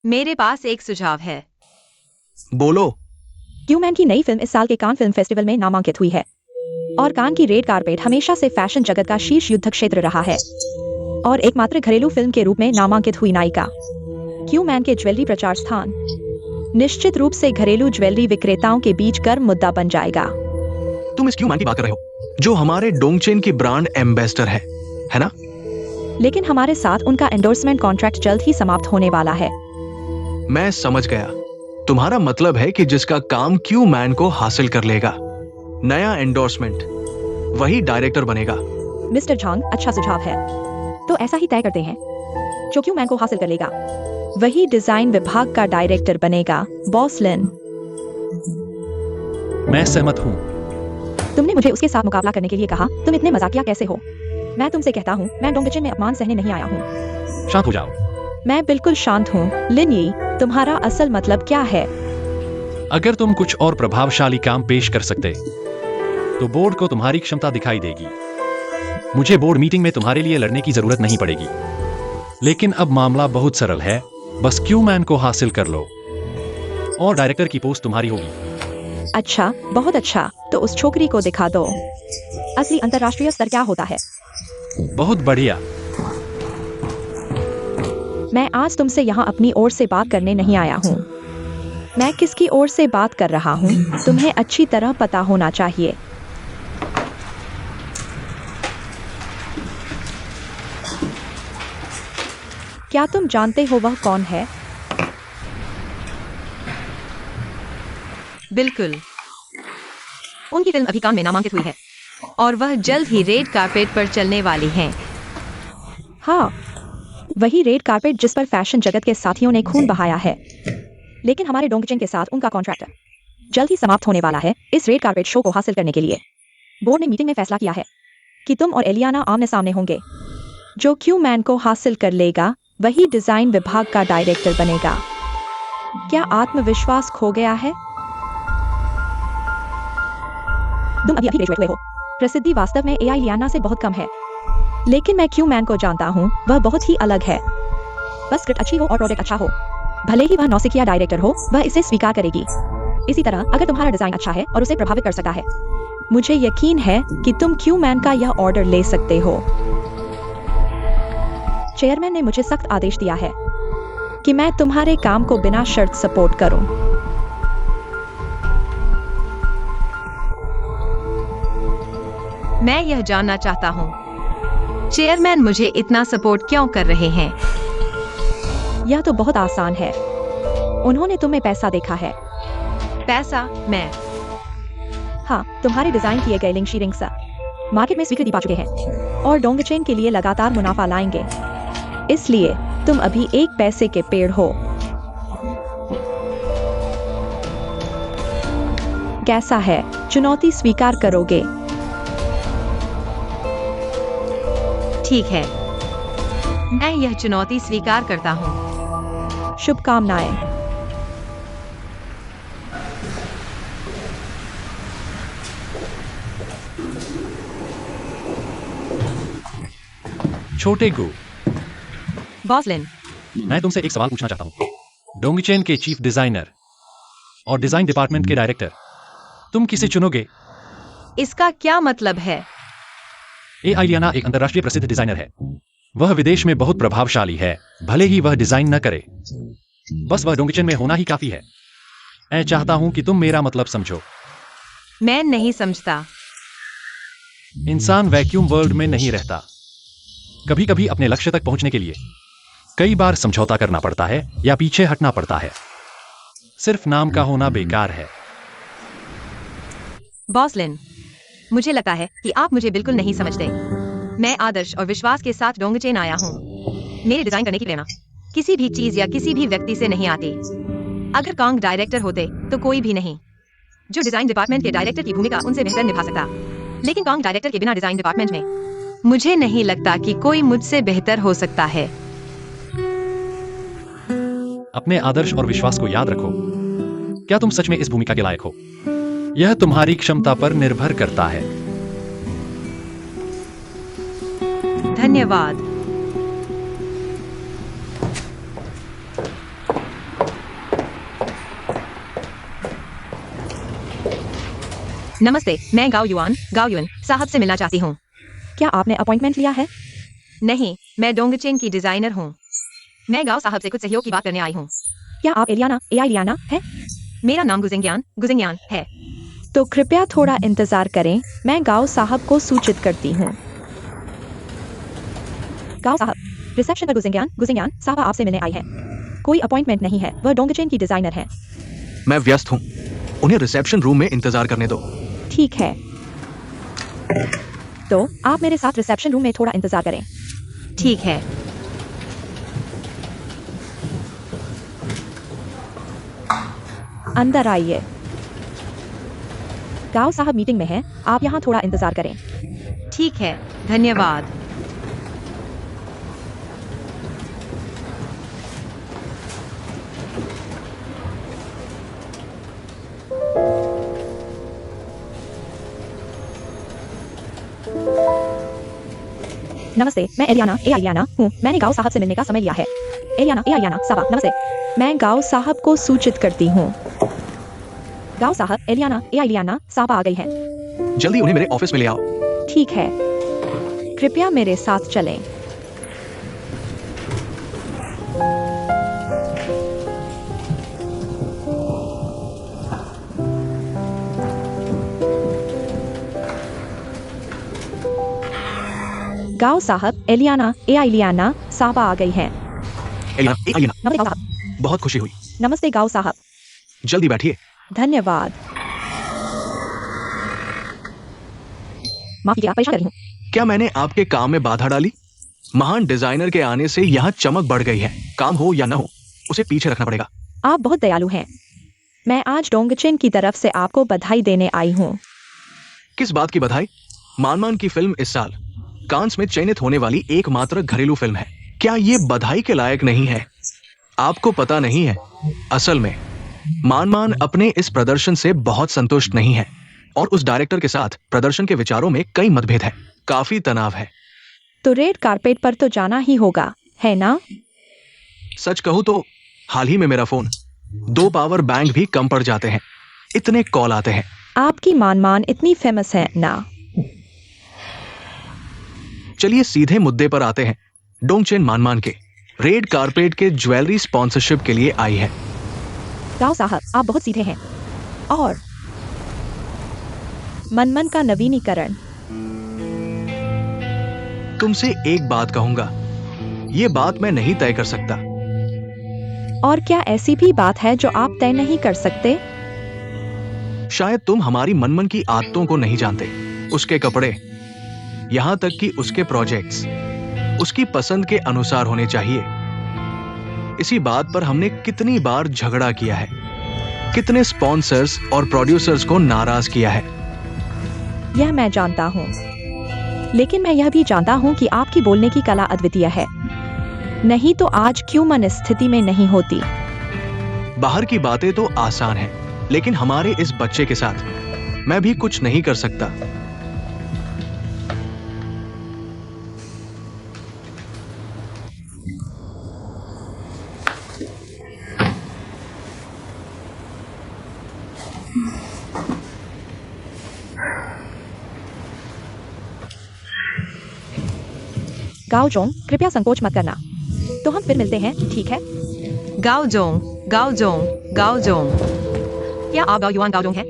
मेरे पास एक सुझाव है। बोलो। क्यूमैन की नई फिल्म इस साल के कान फिल्म फेस्टिवल में नामांकित हुई है और कान की रेड कारपेट हमेशा से फैशन जगत का शीर्ष युद्ध क्षेत्र रहा है और एकमात्र घरेलू फिल्म के रूप में नामांकित हुई नायिका क्यूमैन के ज्वेलरी प्रचार स्थान निश्चित रूप से घरेलू ज्वेलरी विक्रेताओं के बीच गर्म मुद्दा बन जाएगा। तुम इस क्यूमैन की बात कर रहे हो जो हमारे डोंगचेन की ब्रांड एम्बेसडर है ना? लेकिन हमारे साथ उनका एंडोर्समेंट कॉन्ट्रैक्ट जल्द ही समाप्त होने वाला है। मैं समझ गया। तुम्हारा मतलब है कि जिसका काम क्यूमैन को हासिल कर लेगा नया एंडोर्समेंट, वही डायरेक्टर बनेगा। मिस्टर झांग, अच्छा सुझाव है। तो ऐसा ही तय करते हैं। जो क्यूमैन को हासिल कर लेगा वही डिजाइन विभाग का डायरेक्टर बनेगा। बॉस लिन, मैं सहमत हूं। तुमने मुझे उसके साथ मुकाबला करने के लिए कहा। तुम इतने मजाकिया कैसे हो? मैं तुमसे कहता हूँ, मैं डोंगचेन में अपमान सहने नहीं आया हूँ। शांत हो जाओ। मैं बिल्कुल शांत हूँ। लिन यी, तुम्हारा असल मतलब क्या है? अगर तुम कुछ और प्रभावशाली काम पेश कर सकते तो बोर्ड को तुम्हारी क्षमता दिखाई देगी। मुझे बोर्ड मीटिंग में तुम्हारे लिए लड़ने की जरूरत नहीं पड़ेगी। लेकिन अब मामला बहुत सरल है। बस क्यूमैन को हासिल कर लो और डायरेक्टर की पोस्ट तुम्हारी होगी। अच्छा, बहुत अच्छा। तो उस छोकरी को दिखा दो असली अंतरराष्ट्रीय स्तर क्या होता है। बहुत बढ़िया। मैं आज तुमसे यहाँ अपनी ओर से बात करने नहीं आया हूँ। मैं किसकी ओर से बात कर रहा हूँ तुम्हें अच्छी तरह पता होना चाहिए। क्या तुम जानते हो वह कौन है? बिल्कुल। उनकी फिल्म अभी कान में नामांकित हुई है और वह जल्द ही रेड कारपेट पर चलने वाली हैं। हाँ, वही रेड कारपेट जिस पर फैशन जगत के साथियों ने खून बहाया है। लेकिन हमारे डोंगचेन के साथ उनका कॉन्ट्रैक्ट जल्द ही समाप्त होने वाला है इस रेड कारपेट शो को हासिल करने के लिए। बोर्ड ने मीटिंग में फैसला किया है कि तुम और एलियाना आमने सामने होंगे। जो क्यूमैन को हासिल कर लेगा वही डिजाइन विभाग का डायरेक्टर बनेगा। क्या आत्मविश्वास खो गया है? तुम अभी ग्रेजुएट हुए हो। प्रसिद्धि वास्तव में एआई लियाना से बहुत कम है। लेकिन मैं क्यूमैन को जानता हूँ, वह बहुत ही अलग है। बस स्क्रिप्ट अच्छी हो और प्रोडक्ट अच्छा हो, भले ही वह नौसिखिया डायरेक्टर हो, वह इसे स्वीकार करेगी। इसी तरह अगर तुम्हारा डिजाइन अच्छा है और उसे प्रभावित कर सकता है, मुझे यकीन है कि तुम क्यूमैन का यह ऑर्डर ले सकते हो। चेयरमैन ने मुझे सख्त आदेश दिया है कि मैं तुम्हारे काम को बिना शर्त सपोर्ट करूं। मैं यह जानना चाहता हूँ चेयरमैन मुझे इतना सपोर्ट क्यों कर रहे हैं। यह तो बहुत आसान है। उन्होंने तुम्हें पैसा देखा है। पैसा? मैं? हाँ, तुम्हारे डिजाइन किए गए लिंगशी रिंग्स मार्केट में स्वीकृति पा चुके हैं और डोंगचेन के लिए लगातार मुनाफा लाएंगे। इसलिए तुम अभी एक पैसे के पेड़ हो। कैसा है? चुनौती स्वीकार करोगे? ठीक है, मैं यह चुनौती स्वीकार करता हूँ। शुभकामनाएं। छोटे गो, बॉसलिन, मैं तुमसे एक सवाल पूछना चाहता हूँ। डोंगचेन के चीफ डिजाइनर और डिजाइन डिपार्टमेंट के डायरेक्टर, तुम किसे चुनोगे? इसका क्या मतलब है? एआई लियाना एक अंतर्राष्ट्रीय प्रसिद्ध डिजाइनर है। वह विदेश में बहुत प्रभावशाली है, भले ही वह डिजाइन न करे। बस वह डोंगचेन में होना ही काफी है। मैं चाहता हूं कि तुम मेरा मतलब समझो। मैं नहीं समझता। इंसान वैक्यूम वर्ल्ड में नहीं रहता। कभी कभी अपने लक्ष्य तक पहुंचने के लिए कई बार समझौता करना पड़ता है या पीछे हटना पड़ता है। सिर्फ नाम का होना बेकार है। बॉसलिन, मुझे लगता है कि आप मुझे बिल्कुल नहीं समझते। मैं आदर्श और विश्वास के साथ डोंगचेन आया हूँ। मेरे डिजाइन करने की प्रेरणा किसी भी चीज या किसी भी व्यक्ति से नहीं आती। अगर कॉन्ग डायरेक्टर होते तो कोई भी नहीं जो डिजाइन डिपार्टमेंट के डायरेक्टर की भूमिका उनसे बेहतर निभा सकता। लेकिन कॉन्ग डायरेक्टर के बिना डिजाइन डिपार्टमेंट में मुझे नहीं लगता कि कोई मुझसे बेहतर हो सकता है। अपने आदर्श और विश्वास को याद रखो। क्या तुम सच में इस भूमिका के लायक हो? यह तुम्हारी क्षमता पर निर्भर करता है। धन्यवाद। नमस्ते, मैं गाओ युआन साहब से मिलना चाहती हूँ। क्या आपने अपॉइंटमेंट लिया है? नहीं, मैं डोंगचेन की डिजाइनर हूँ। मैं गाओ साहब से कुछ सहयोग की बात करने आई हूँ। क्या आप एआई लियाना है? मेरा नाम गुजिंग्यान है। तो कृपया थोड़ा इंतजार करें, मैं गाओ साहब को सूचित करती हूँ। गाओ साहब, रिसेप्शन पर गुजिंग्यान साहब आपसे मिलने आई है। कोई अपॉइंटमेंट नहीं है, वह डोंगचेन की डिजाइनर है। मैं व्यस्त हूँ, उन्हें रिसेप्शन रूम में इंतजार करने दो। ठीक है, तो आप मेरे साथ रिसेप्शन रूम में थोड़ा इंतजार करें। ठीक है। अंदर आइए। गाओ साहब मीटिंग में हैं, आप यहाँ थोड़ा इंतजार करें। ठीक है, धन्यवाद। नमस्ते, मैं एलियाना हूँ। मैंने गाओ साहब से मिलने का समय लिया है। एलियाना साहब, नमस्ते। मैं गाओ साहब को सूचित करती हूँ। गाओ साहब, एलियाना साहब आ गई हैं। जल्दी उन्हें मेरे ऑफिस में ले आओ। ठीक है, कृपया मेरे साथ चलें। गाओ साहब, एलियाना साहब आ गई हैं। एलियाना, नमस्ते गाओ साहब। बहुत खुशी हुई। नमस्ते गाओ साहब। जल्दी बैठिए। धन्यवाद। माफ कीजिए, परेशान कर रही हूँ। क्या मैंने आपके काम में बाधा डाली? महान डिजाइनर के आने से यहाँ चमक बढ़ गई है। काम हो या न हो, उसे पीछे रखना पड़ेगा। आप बहुत दयालु हैं। मैं आज डोंगचेन की तरफ से आपको बधाई देने आई हूँ। किस बात की बधाई? मान की फिल्म इस साल कांस में चयनित होने वाली एकमात्र घरेलू फिल्म है। क्या ये बधाई के लायक नहीं है? आपको पता नहीं है, असल में मान अपने इस प्रदर्शन से बहुत संतुष्ट नहीं है और उस डायरेक्टर के साथ प्रदर्शन के विचारों में कई मतभेद है। काफी तनाव है। तो रेड कारपेट पर तो जाना ही होगा, है ना? सच कहूं तो हाल ही में मेरा फोन 2 पावर बैंक भी कम पड़ जाते हैं, इतने कॉल आते हैं। आपकी मान इतनी फेमस है ना? चलिए सीधे मुद्दे पर आते हैं। डोंगचेन मान के रेड कारपेट के ज्वेलरी स्पॉन्सरशिप के लिए आई है। गाओ साहब, आप बहुत सीधे हैं। और मनमन का नवीनीकरण। तुमसे एक बात कहूंगा, ये बात मैं नहीं तय कर सकता। और क्या ऐसी भी बात है जो आप तय नहीं कर सकते? शायद तुम हमारी मनमन की आदतों को नहीं जानते, उसके कपड़े, यहां तक कि उसके प्रोजेक्ट्स उसकी पसंद के अनुसार होने चाहिए। इसी बात पर हमने कितनी बार झगड़ा किया है, कितने स्पॉन्सर्स और प्रोड्यूसर्स को नाराज किया है। यह मैं जानता हूँ, लेकिन मैं यह भी जानता हूँ कि आपकी बोलने की कला अद्वितीय है। नहीं तो आज क्यों मन इस स्थिति में नहीं होती। बाहर की बातें तो आसान हैं, लेकिन हमारे इस बच्चे के साथ मैं भी कुछ नहीं कर सकता। गाओ जोंग, कृपया संकोच मत करना। तो हम फिर मिलते हैं, ठीक है? गाओ जोंग, गाओ जोंग, गाओ जोंग। क्या आप गाओ युआन गाओ जोंग हैं?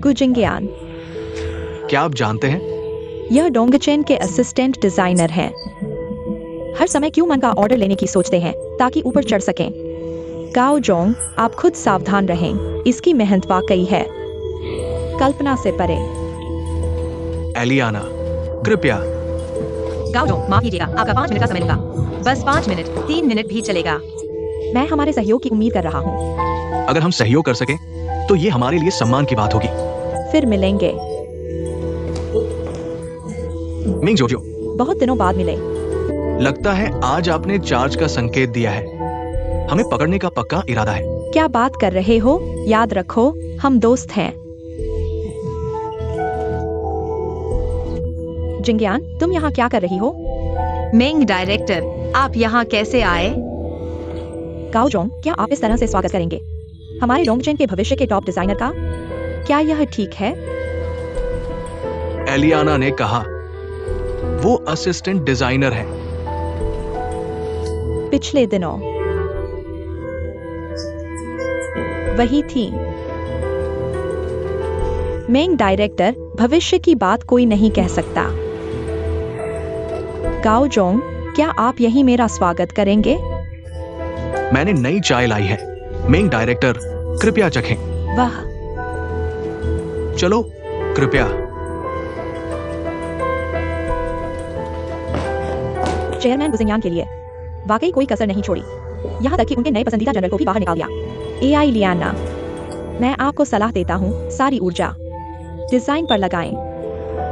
गुजिंगयान, क्या आप जानते हैं, यह डोंगचेन के असिस्टेंट डिजाइनर हैं। हर समय क्यों मन का ऑर्डर लेने की सोचते हैं ताकि ऊपर चढ़ सकें। गाओ जोंग, आप खुद सावधान रहें, इसकी मेहनत वाकई है कल्पना से परे। एलियाना, कृपया। गाओ जोंग, माफ कीजिएगा, आपका 5 मिनट का समय लूंगा। बस 5 मिनट, 3 मिनट भी चलेगा। मैं हमारे सहयोग की उम्मीद कर रहा हूँ। अगर हम सहयोग कर सकें तो ये हमारे लिए सम्मान की बात होगी। फिर मिलेंगे। मिंग जोजो, बहुत दिनों बाद मिले। लगता है आज आपने चार्ज का संकेत दिया है। हमें पकड़ने का पक्का इरादा है। क्या बात कर रहे हो? याद रखो, हम दोस्त हैं। जिंगयान, तुम यहाँ क्या कर रही हो? मेंग डायरेक्टर, आप यहाँ कैसे आए? गाओ जोंग, क्या आप इस तरह से स्वागत करेंगे हमारे डोंगचेन के भविष्य के टॉप डिजाइनर का? क्या यह ठीक है? एलियाना ने कहा, वो असिस्टेंट डिजाइनर है। पिछले दिनों वही थी। मेंग डायरेक्टर, भविष्य की बात कोई नहीं कह सकता। गाओ जोंग, क्या आप यही मेरा स्वागत करेंगे? मैंने नई चाय लाई है। मेंग डायरेक्टर, कृपया चखें। वाह, चलो, कृपया। चेयरमैन गुजिंगयान के लिए वाकई कोई कसर नहीं छोड़ी, यहाँ तक कि उनके नए पसंदीदा जनरल को भी बाहर निकाल दिया। एआई लियाना, मैं आपको सलाह देता हूँ, सारी ऊर्जा डिजाइन पर लगाएं।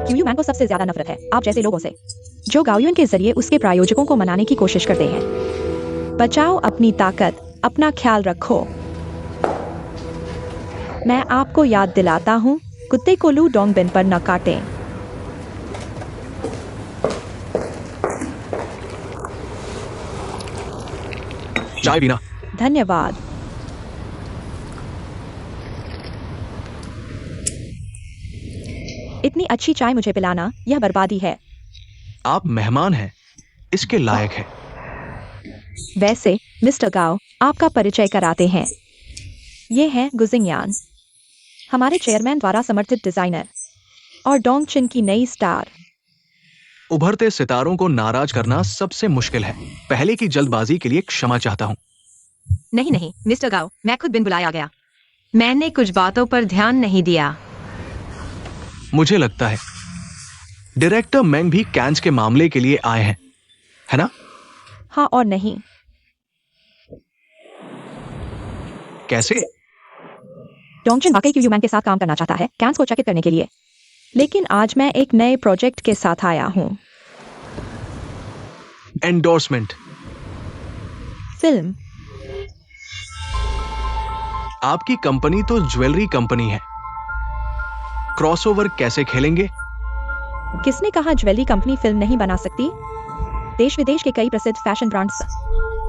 क्यूयू मैन को सबसे ज्यादा नफरत है आप जैसे लोगों से, जो गाओयुन के जरिए उसके प्रायोजकों को मनाने की कोशिश करते हैं। बचाओ अपनी ताकत, अपना ख्याल रखो। मैं आपको याद दिलाता हूँ, कुत्ते को लू डोंगबिन पर न काटें। चाय पीना। धन्यवाद। इतनी अच्छी चाय मुझे पिलाना, यह बर्बादी है। आप मेहमान हैं, इसके लायक है। वैसे मिस्टर गाओ, आपका परिचय कराते हैं। ये हैं गुजिंगयान, हमारे चेयरमैन द्वारा समर्थित डिजाइनर और डोंगचेन की नई स्टार। उभरते सितारों को नाराज करना सबसे मुश्किल है। पहले की जल्दबाजी के लिए क्षमा चाहता हूँ। नहीं नहीं मिस्टर गाओ, मैं खुद बिन बुलाया गया। मैंने कुछ बातों पर ध्यान नहीं दिया। मुझे लगता है डायरेक्टर मेंग भी कैंस के मामले के लिए आए हैं, है ना? हाँ और नहीं। कैसे? डोंगचेन वाकई क्यूयू मैन के साथ काम करना चाहता है कैंस को चकित करने के लिए, लेकिन आज मैं एक नए प्रोजेक्ट के साथ आया हूँ। एंडोर्समेंट। फिल्म। आपकी कंपनी तो ज्वेलरी कंपनी है, क्रॉसओवर कैसे खेलेंगे? किसने कहा ज्वेलरी कंपनी फिल्म नहीं बना सकती? देश विदेश के कई प्रसिद्ध फैशन ब्रांड्स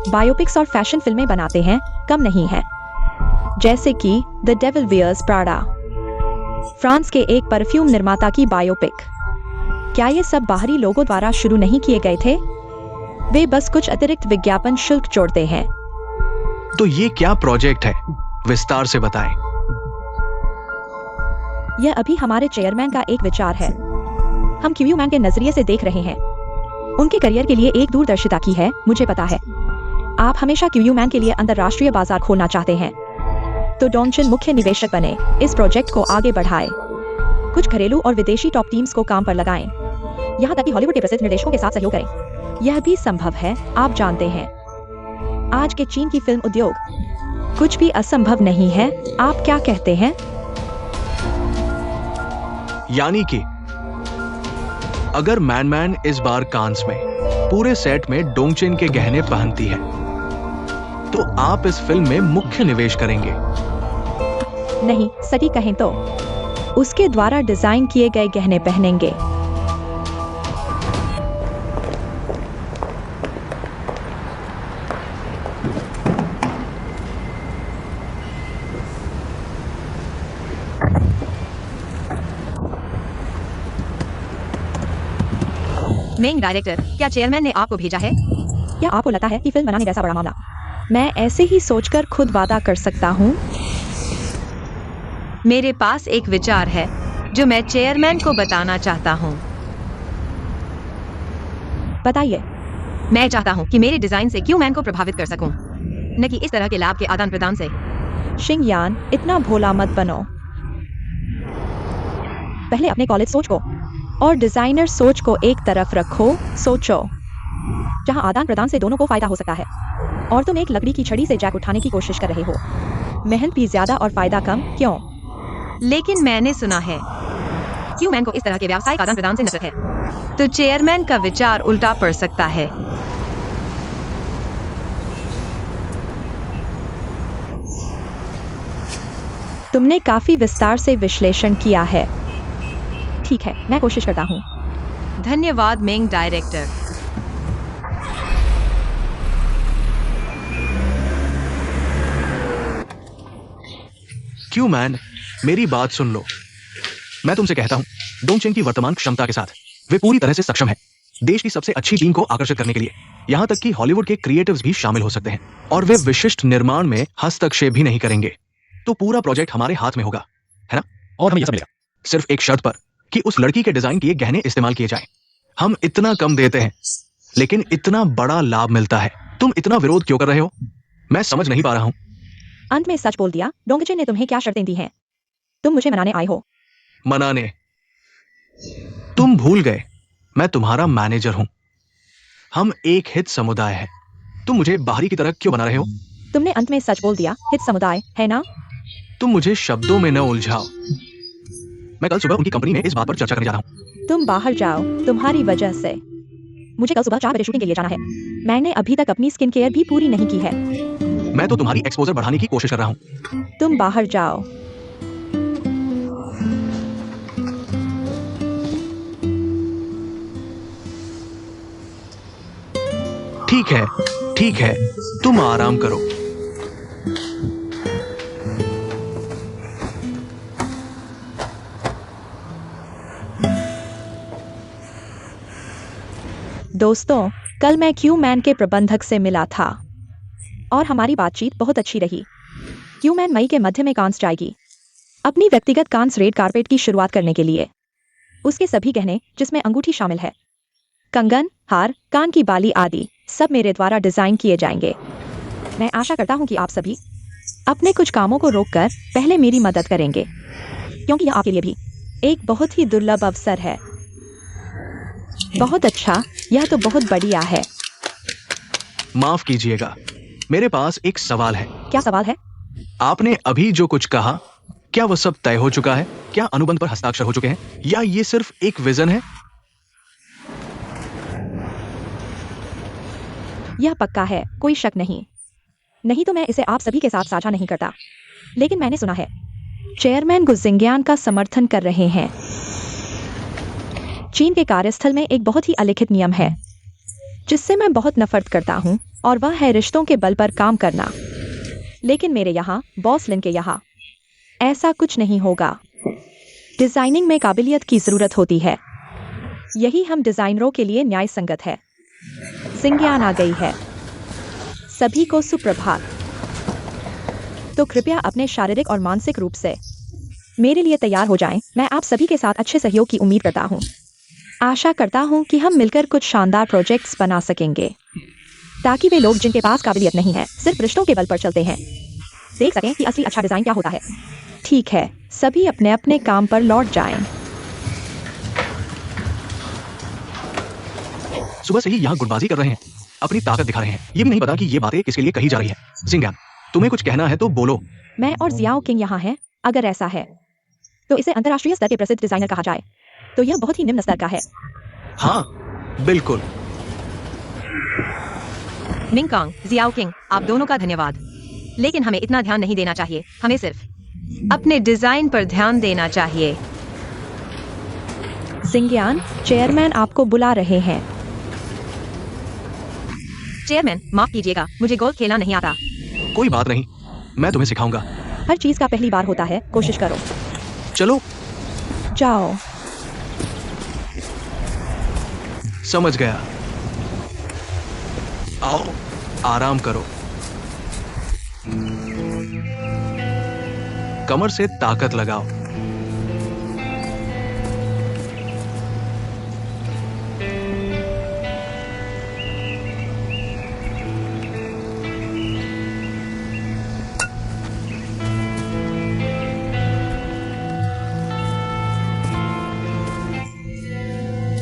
बायोपिक्स और फैशन फिल्में बनाते हैं, कम नहीं है। जैसे कि the devil wears Prada, France के एक परफ्यूम निर्माता की बायोपिक। क्या ये सब बाहरी लोगों द्वारा शुरू नहीं किए गए थे? वे बस कुछ अतिरिक्त विज्ञापन शुल्क जोड़ते हैं। तो ये क्या प्रोजेक्ट है, विस्तार से बताएं। यह अभी हमारे चेयरमैन का एक विचार है। हम क्यूयू मैन के नजरिए से देख रहे हैं। उनके करियर के लिए एक दूरदर्शिता की है, मुझे पता है। आप हमेशा क्यूयू मैन के लिए अंतरराष्ट्रीय बाजार खोलना चाहते हैं, तो डोंगचिन मुख्य निवेशक बने, इस प्रोजेक्ट को आगे बढ़ाएं। कुछ घरेलू और विदेशी टॉप टीम्स को काम पर लगाएं, यहाँ तक कि हॉलीवुड के प्रसिद्ध निर्देशकों के साथ सहयोग करें। यह भी संभव है, आप जानते हैं, आज के चीन की फिल्म उद्योग, कुछ भी असंभव नहीं है। आप क्या कहते हैं? यानी कि अगर मैन इस बार कांस में पूरे सेट में डोंगचिन के गहने पहनती है, तो आप इस फिल्म में मुख्य निवेश करेंगे। नहीं, सही कहें तो उसके द्वारा डिजाइन किए गए गहने पहनेंगे। मेंग डायरेक्टर, क्या चेयरमैन ने आपको भेजा है? क्या आपको लगता है कि फिल्म बनाने जैसा बड़ा मामला मैं ऐसे ही सोचकर खुद वादा कर सकता हूँ? मेरे पास एक विचार है जो मैं चेयरमैन को बताना चाहता हूँ। बताइए। मैं चाहता हूँ कि मेरे डिजाइन से क्यू मैन को प्रभावित कर सकूं, न कि इस तरह के लाभ के आदान प्रदान से। शिंगयान, इतना भोला मत बनो। पहले अपने कॉलेज सोच को और डिजाइनर सोच को एक तरफ रखो। सोचो जहां आदान प्रदान से दोनों को फायदा हो सकता है, और तुम एक लकड़ी की छड़ी से जैक उठाने की कोशिश कर रहे हो। मेहनत भी ज्यादा और फायदा कम, क्यों? लेकिन मैंने सुना है क्यू मैन को इस तरह के व्यावसायिक आदान प्रदान से नफरत है, तो चेयरमैन का विचार उल्टा पड़ सकता है। तुमने काफी विस्तार से विश्लेषण किया है। ठीक है, मैं कोशिश करता हूँ। धन्यवाद मेंग डायरेक्टर। क्यू मैन, मेरी बात सुन लो। मैं तुमसे कहता हूं, डोंगचिन की वर्तमान क्षमता के साथ वे पूरी तरह से सक्षम है देश की सबसे अच्छी टीम को आकर्षित करने के लिए। यहां तक कि हॉलीवुड के क्रिएटिव्स भी शामिल हो सकते हैं, और वे विशिष्ट निर्माण में हस्तक्षेप भी नहीं करेंगे। तो पूरा प्रोजेक्ट हमारे हाथ में होगा, है ना? और हमें यह सब मिलेगा। सिर्फ एक शर्त पर कि उस लड़की के डिजाइन किए गहने इस्तेमाल किए जाएं। हम इतना कम देते हैं, लेकिन इतना बड़ा लाभ मिलता है। तुम इतना विरोध क्यों कर रहे हो? मैं समझ नहीं पा रहा हूं। अंत में सच बोल दिया। डोंगचिन ने तुम्हें क्या शर्तें दी हैं? तुम मुझे मनाने आए हो। मनाने? तुम भूल गए मैं तुम्हारा मैनेजर हूं। हम एक हित समुदाय है। तुम मुझे बाहरी की तरह क्यों बना रहे हो? तुमने अंत में सच बोल दिया। हित समुदाय, है ना? तुम मुझे शब्दों में न उलझाओ। मैं कल सुबह उनकी कंपनी में इस बात पर चर्चा करने जा रहा हूं। तुम बाहर जाओ, तुम्हारी वजह से। मुझे कल सुबह 4 बजे शूटिंग के लिए जाना है। मैंने अभी तक अपनी स्किन केयर भी पूरी नहीं की है। मैं तो तुम्हारी एक्सपोजर बढ़ाने की कोशिश कर रहा हूं। तुम बाहर जाओ। ठीक है, तुम आराम करो। दोस्तों, कल मैं क्यू मैन के प्रबंधक से मिला था और हमारी बातचीत बहुत अच्छी रही। क्यू मैन मई के मध्य में कांस जाएगी, अपनी व्यक्तिगत कांस रेड कारपेट की शुरुआत करने के लिए। उसके सभी गहने, जिसमें अंगूठी शामिल है, कंगन, हार, कान की बाली आदि, सब मेरे द्वारा डिजाइन किए जाएंगे। मैं आशा करता हूं कि आप सभी अपने कुछ कामों को रोककर पहले मेरी मदद करेंगे, क्योंकि यह आपके लिए भी एक बहुत ही दुर्लभ अवसर है। बहुत अच्छा, यह तो बहुत बढ़िया है। माफ कीजिएगा, मेरे पास एक सवाल है। क्या सवाल है? आपने अभी जो कुछ कहा, क्या वह सब तय हो चुका है? क्या अनुबंध पर हस्ताक्षर हो चुके हैं, या ये सिर्फ एक विजन है? यह पक्का है, कोई शक नहीं। नहीं तो मैं इसे आप सभी के साथ साझा नहीं करता। लेकिन मैंने सुना है चेयरमैन गुजिंग्यान का समर्थन कर रहे हैं। चीन के कार्यस्थल में एक बहुत ही अलिखित नियम है जिससे मैं बहुत नफरत करता हूं, और वह है रिश्तों के बल पर काम करना। लेकिन मेरे यहाँ, बॉस लिन के यहाँ, ऐसा कुछ नहीं होगा। डिजाइनिंग में काबिलियत की जरूरत होती है। यही हम डिजाइनरों के लिए न्याय संगत है। जिंगयान आ गई है। सभी को सुप्रभात। तो कृपया अपने शारीरिक और मानसिक रूप से मेरे लिए तैयार हो जाएं। मैं आप सभी के साथ अच्छे सहयोग की उम्मीद करता हूं। आशा करता हूं कि हम मिलकर कुछ शानदार प्रोजेक्ट्स बना सकेंगे, ताकि वे लोग जिनके पास काबिलियत नहीं है, सिर्फ रिश्तों के बल पर चलते हैं, देख सकें कि असली अच्छा डिजाइन क्या होता है। ठीक है, सभी अपने अपने काम पर लौट जाएं। सुबह से ही यहाँ गुटबाजी कर रहे हैं, अपनी ताकत दिखा रहे हैं। ये भी नहीं पता कि ये बातें किसके लिए कही जा रही है। जिंगयान, तुम्हें कुछ कहना है तो बोलो। मैं और जियाओ किंग यहाँ हैं। अगर ऐसा है तो इसे अंतर्राष्ट्रीय स्तर के प्रसिद्ध डिजाइनर कहा जाए तो यह बहुत ही निम्न स्तर का है। हाँ, बिल्कुल। मिंग कांग, जियाओ किंग, आप दोनों का धन्यवाद। लेकिन हमें इतना ध्यान नहीं देना चाहिए। हमें सिर्फ अपने डिजाइन पर ध्यान देना चाहिए। जिंगयान, चेयरमैन आपको बुला रहे हैं। चेयरमैन, माफ कीजिएगा, मुझे गोल्फ खेलना नहीं आता। कोई बात नहीं, मैं तुम्हें सिखाऊंगा। हर चीज का पहली बार होता है, कोशिश करो। चलो, जाओ। समझ गया। आओ, आराम करो। कमर से ताकत लगाओ।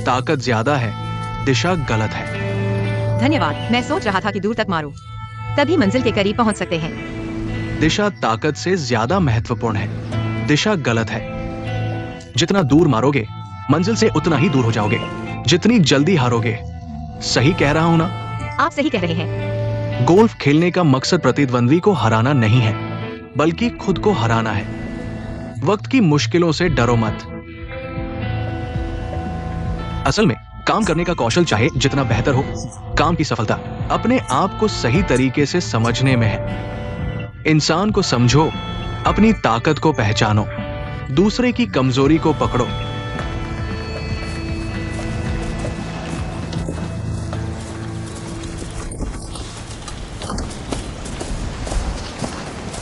ताकत ज्यादा है, दिशा गलत है। धन्यवाद, मैं सोच रहा था कि दूर तक मारूं, तभी मंजिल के करीब पहुंच सकते हैं। दिशा ताकत से ज्यादा महत्वपूर्ण है। दिशा गलत है। जितना दूर मारोगे, मंजिल से उतना ही दूर हो जाओगे। जितनी जल्दी हारोगे। सही कह रहा हूं ना? आप सही कह रहे हैं। गोल्फ खेलने का मकसद प्रतिद्वंद्वी को हराना नहीं है, बल्कि खुद को हराना है। वक्त की मुश्किलों से डरो मत। असल में काम करने का कौशल चाहे जितना बेहतर हो, काम की सफलता अपने आप को सही तरीके से समझने में है। इंसान को समझो, अपनी ताकत को पहचानो, दूसरे की कमजोरी को पकड़ो।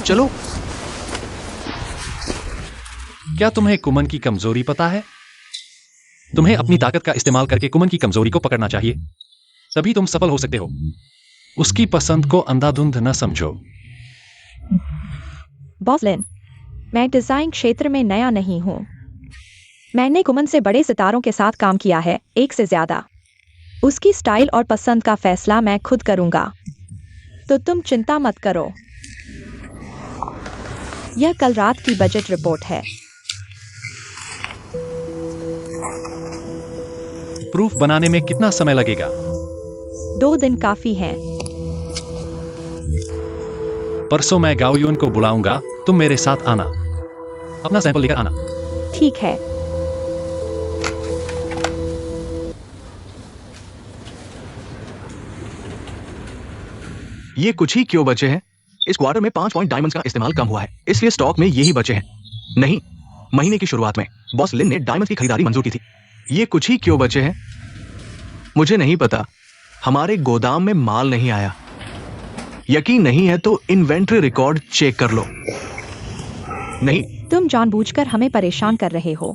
चलो। क्या तुम्हें कुमन की कमजोरी पता है? तुम्हें अपनी ताकत का इस्तेमाल करके कुमन की कमजोरी को पकड़ना चाहिए, तभी तुम सफल हो सकते हो। उसकी पसंद को अंधाधुंध न समझो। बॉस लिन, मैं डिजाइन क्षेत्र में नया नहीं हूं। मैंने कुमन से बड़े सितारों के साथ काम किया है, एक से ज्यादा। उसकी स्टाइल और पसंद का फैसला मैं खुद करूंगा, तो तुम चिंता मत करो। यह कल रात की बजट रिपोर्ट है। प्रूफ बनाने में कितना समय लगेगा? 2 दिन काफी हैं। परसों मैं गाओयुन को बुलाऊंगा, तुम मेरे साथ आना। अपना सैंपल लेकर आना। ठीक है। ये कुछ ही क्यों बचे हैं? इस क्वार्टर में 5 पॉइंट डायमंड्स का इस्तेमाल कम हुआ है, इसलिए स्टॉक में यही बचे हैं। नहीं, महीने की शुरुआत में बॉस लिन ने डायमंड की खरीदारी मंजूर की थी। ये कुछ ही क्यों बचे हैं? मुझे नहीं पता। हमारे गोदाम में माल नहीं आया। यकीन नहीं है तो इन्वेंट्री रिकॉर्ड चेक कर लो। नहीं। तुम जानबूझकर हमें परेशान कर रहे हो।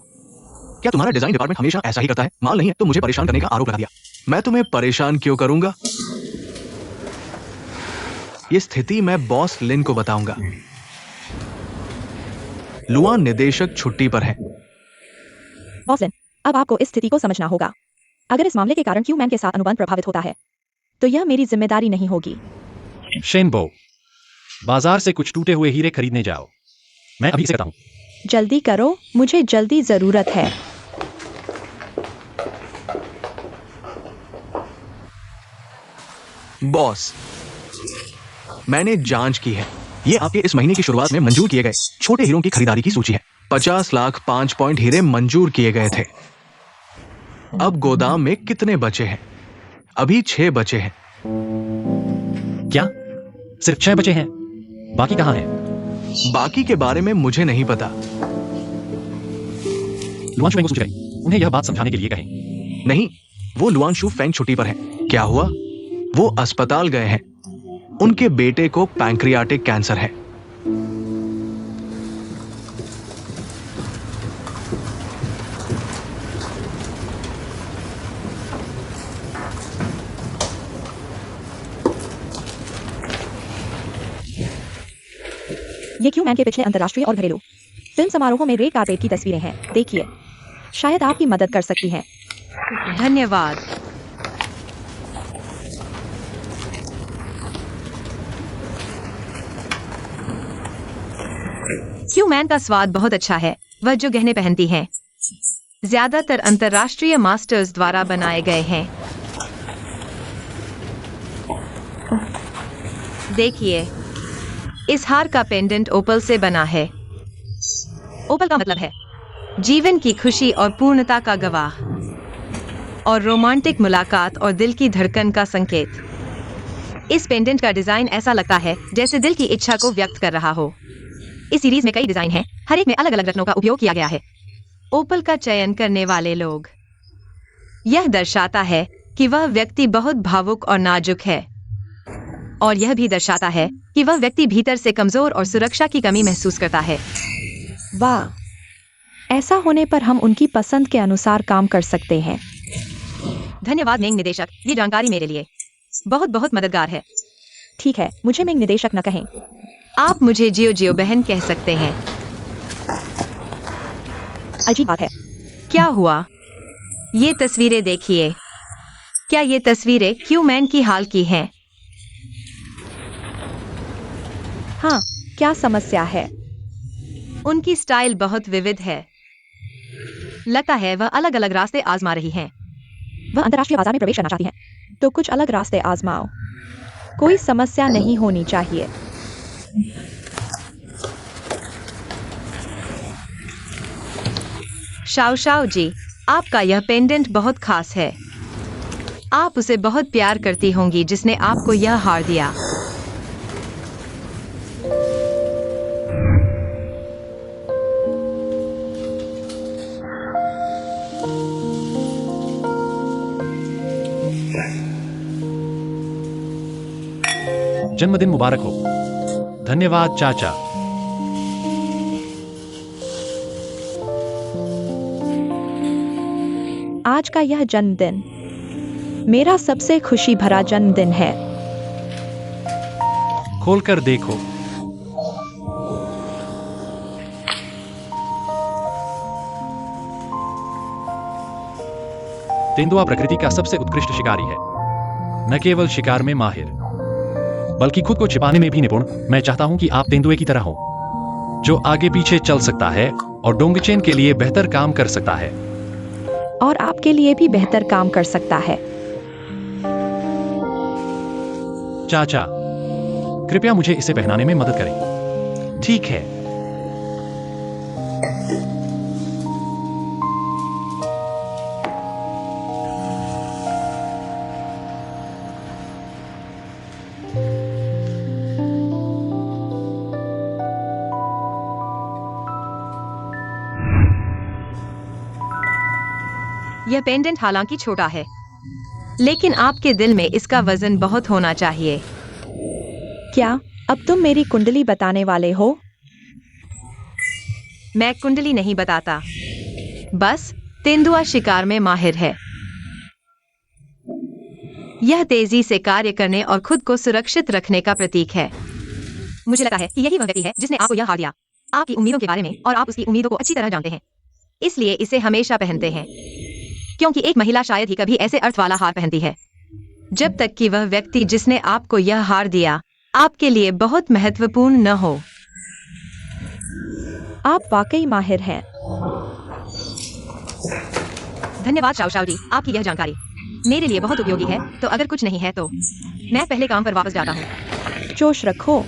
क्या तुम्हारा डिजाइन डिपार्टमेंट हमेशा ऐसा ही करता है? माल नहीं है तो मुझे परेशान करने का आरोप लगा दिया। मैं तुम्हें परेशान क्यों करूंगा? ये स्थिति मैं बॉस लिन को बताऊंगा। लुआन निदेशक छुट्टी पर है। बॉस लिन, अब आपको इस स्थिति को समझना होगा। अगर इस मामले के कारण क्यू मैन के साथ अनुबंध प्रभावित होता है, तो यह मेरी जिम्मेदारी नहीं होगी। शेनबो, बाजार से कुछ टूटे हुए हीरे खरीदने जाओ। मैं अभी से करता हूं। जल्दी करो, मुझे जल्दी जरूरत है। बॉस, मैंने जांच की है। ये आपके इस महीने की शुरुआत में मंजूर किए गए छोटे हीरों की खरीदारी की सूची है। 50 लाख 5 पॉइंट हीरे मंजूर किए गए थे। अब गोदाम में कितने बचे हैं? अभी 6 बचे हैं। क्या सिर्फ 6 बचे हैं? बाकी कहां हैं? बाकी के बारे में मुझे नहीं पता। लुआन शुएंग को सूचित करें, उन्हें यह बात समझाने के लिए कहें। नहीं, वो लुआन शू फेंग छुट्टी पर है। क्या हुआ? वो अस्पताल गए हैं। उनके बेटे को पैंक्रियाटिक कैंसर है। ये क्यू मैन के पिछले अंतर्राष्ट्रीय और घरेलू फिल्म समारोहों में रेड कार्पेट की तस्वीरें हैं। देखिए, शायद आपकी मदद कर सकती हैं। धन्यवाद। क्यू मैन का स्वाद बहुत अच्छा है। वह जो गहने पहनती हैं, ज्यादातर अंतर्राष्ट्रीय मास्टर्स द्वारा बनाए गए हैं। देखिए, इस हार का पेंडेंट ओपल से बना है। ओपल का मतलब है जीवन की खुशी और पूर्णता का गवाह, और रोमांटिक मुलाकात और दिल की धड़कन का संकेत। इस पेंडेंट का डिजाइन ऐसा लगता है जैसे दिल की इच्छा को व्यक्त कर रहा हो। इस सीरीज में कई डिजाइन हैं, हर एक में अलग अलग रत्नों का उपयोग किया गया है। ओपल का चयन करने वाले लोग, यह दर्शाता है कि वह व्यक्ति बहुत भावुक और नाजुक है, और यह भी दर्शाता है कि वह व्यक्ति भीतर से कमजोर और सुरक्षा की कमी महसूस करता है। वाह, ऐसा होने पर हम उनकी पसंद के अनुसार काम कर सकते हैं। धन्यवाद मेंग निदेशक, ये जानकारी मेरे लिए बहुत बहुत मददगार है। ठीक है, मुझे मेंग निदेशक न कहें। आप मुझे जियो जियो बहन कह सकते हैं। अजीब बात है। क्या हुआ? ये तस्वीरें देखिए। क्या ये तस्वीरें क्यू मैन की हाल की हैं? हाँ, क्या समस्या है? उनकी स्टाइल बहुत विविध है। लगता है वह अलग अलग रास्ते आजमा रही हैं। वह अंतर्राष्ट्रीय बाजार में प्रवेश करना चाहती हैं, तो कुछ अलग रास्ते आजमाओ। कोई समस्या नहीं होनी चाहिए। शाओ शाओ जी, आपका यह पेंडेंट बहुत खास है। आप उसे बहुत प्यार करती होंगी जिसने आपको यह हार दिया। जन्मदिन मुबारक हो। धन्यवाद चाचा। आज का यह जन्मदिन मेरा सबसे खुशी भरा जन्मदिन है। खोलकर देखो। तेंदुआ प्रकृति का सबसे उत्कृष्ट शिकारी है। न केवल शिकार में माहिर, बल्कि खुद को छिपाने में भी निपुण। मैं चाहता हूं कि आप तेंदुए की तरह हो, जो आगे पीछे चल सकता है और डोंगचेन के लिए बेहतर काम कर सकता है। और आपके लिए भी बेहतर काम कर सकता है। चाचा, कृपया मुझे इसे पहनाने में मदद करें। ठीक है। यह पेंडेंट हालांकि छोटा है, लेकिन आपके दिल में इसका वजन बहुत होना चाहिए। क्या अब तुम मेरी कुंडली बताने वाले हो? मैं कुंडली नहीं बताता, बस तेंदुआ शिकार में माहिर है। यह तेजी से कार्य करने और खुद को सुरक्षित रखने का प्रतीक है। मुझे लगता है कि यही वह व्यक्ति है जिसने आपको यह हार दिया, आपकी उम्मीदों के बारे में, और आप उसकी उम्मीदों को अच्छी तरह जानते हैं, इसलिए इसे हमेशा पहनते हैं। क्योंकि एक महिला शायद ही कभी ऐसे अर्थ वाला हार पहनती है, जब तक कि वह व्यक्ति जिसने आपको यह हार दिया आपके लिए बहुत महत्वपूर्ण न हो। आप वाकई माहिर हैं। धन्यवाद शाओ शाओ जी, आपकी यह जानकारी मेरे लिए बहुत उपयोगी है। तो अगर कुछ नहीं है तो मैं पहले काम पर वापस जाता हूँ। जोश रखो।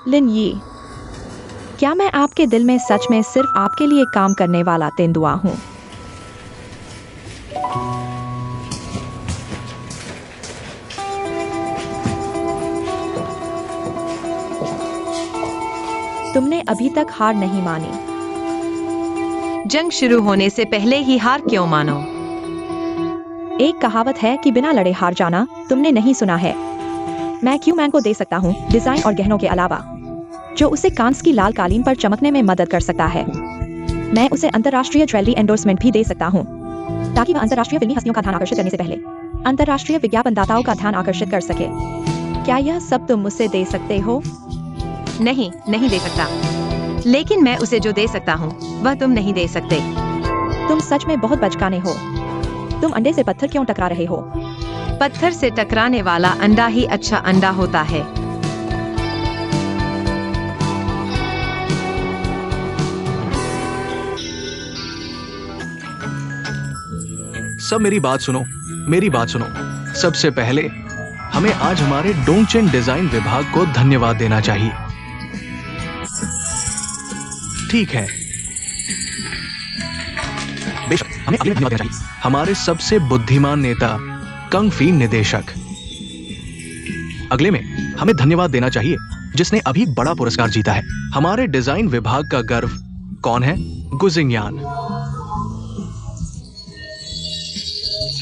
लिन यी, क्या मैं आपके दिल में सच में सिर्फ आपके लिए काम करने वाला तेंदुआ हूँ? तुमने अभी तक हार नहीं मानी। जंग शुरू होने से पहले ही हार क्यों मानो? एक कहावत है कि बिना लड़े हार जाना, तुमने नहीं सुना है। मैं क्यूमैन को दे सकता हूँ डिजाइन और गहनों के अलावा, जो उसे कांस की लाल कालीन पर चमकने में मदद कर सकता है। मैं उसे अंतर्राष्ट्रीय ज्वेलरी एंडोर्समेंट भी दे सकता हूँ, ताकि वह अंतर्राष्ट्रीय फिल्मी हस्तियों का ध्यान आकर्षित करने से पहले अंतर्राष्ट्रीय विज्ञापनदाताओं का ध्यान आकर्षित कर सके। क्या यह सब तुम मुझसे दे सकते हो? नहीं, नहीं दे सकता। लेकिन मैं उसे जो दे सकता हूँ वह तुम नहीं दे सकते। तुम सच में बहुत बचकाने हो। तुम अंडे से पत्थर क्यों टकरा रहे हो? पत्थर से टकराने वाला अंडा ही अच्छा अंडा होता है। सब मेरी बात सुनो, मेरी बात सुनो। सबसे पहले हमें आज हमारे डोंगचेन डिजाइन विभाग को धन्यवाद देना चाहिए। ठीक है, बेशक हमें अगले धन्यवाद देना चाहिए हमारे सबसे बुद्धिमान नेता कंग फी निदेशक। अगले में हमें धन्यवाद देना चाहिए जिसने अभी बड़ा पुरस्कार जीता है। हमारे डिजाइन विभाग का गर्व कौन है? गुजिंगयान।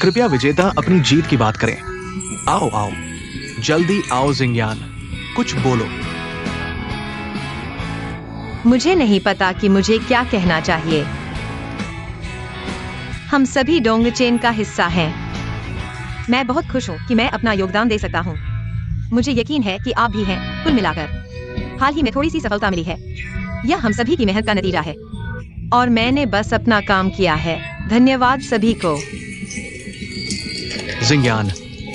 कृपया विजेता अपनी जीत की बात करें। आओ आओ, जल्दी आओ जिंगयान, कुछ बोलो। मुझे नहीं पता कि मुझे क्या कहना चाहिए। हम सभी डोंगचेन का हिस्सा हैं। मैं बहुत खुश हूँ कि मैं अपना योगदान दे सकता हूँ। मुझे यकीन है कि आप भी हैं। कुल मिलाकर हाल ही में थोड़ी सी सफलता मिली है। यह हम सभी की मेहनत का नतीजा है और मैंने बस अपना काम किया है। धन्यवाद सभी को। जिंगयान,